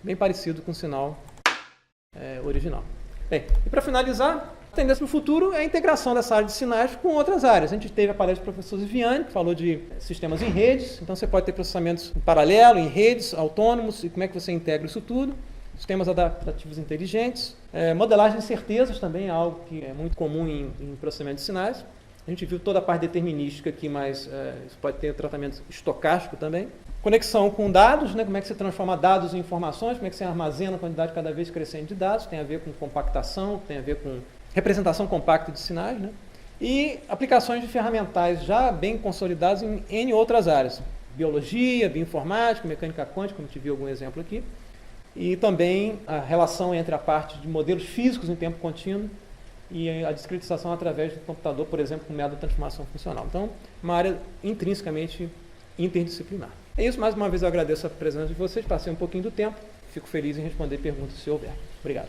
Bem parecido com o sinal original. Bem, e para finalizar, a tendência para o futuro é a integração dessa área de sinais com outras áreas. A gente teve a palestra do professor Ziviani, que falou de sistemas em redes, então você pode ter processamentos em paralelo, em redes, autônomos, e como é que você integra isso tudo. Sistemas adaptativos inteligentes. Modelagem de certezas também é algo que é muito comum em processamento de sinais. A gente viu toda a parte determinística aqui, mas isso pode ter tratamento estocástico também. Conexão com dados, né? Como é que você transforma dados em informações, como é que você armazena a quantidade cada vez crescente de dados, tem a ver com compactação, tem a ver com representação compacta de sinais, né? E aplicações de ferramentais já bem consolidadas em N outras áreas. Biologia, bioinformática, mecânica quântica, como te vi algum exemplo aqui. E também a relação entre a parte de modelos físicos em tempo contínuo e a discretização através do computador, por exemplo, com método de transformação funcional. Então, uma área intrinsecamente interdisciplinar. É isso, mais uma vez eu agradeço a presença de vocês, passei um pouquinho do tempo, fico feliz em responder perguntas se houver. Obrigado.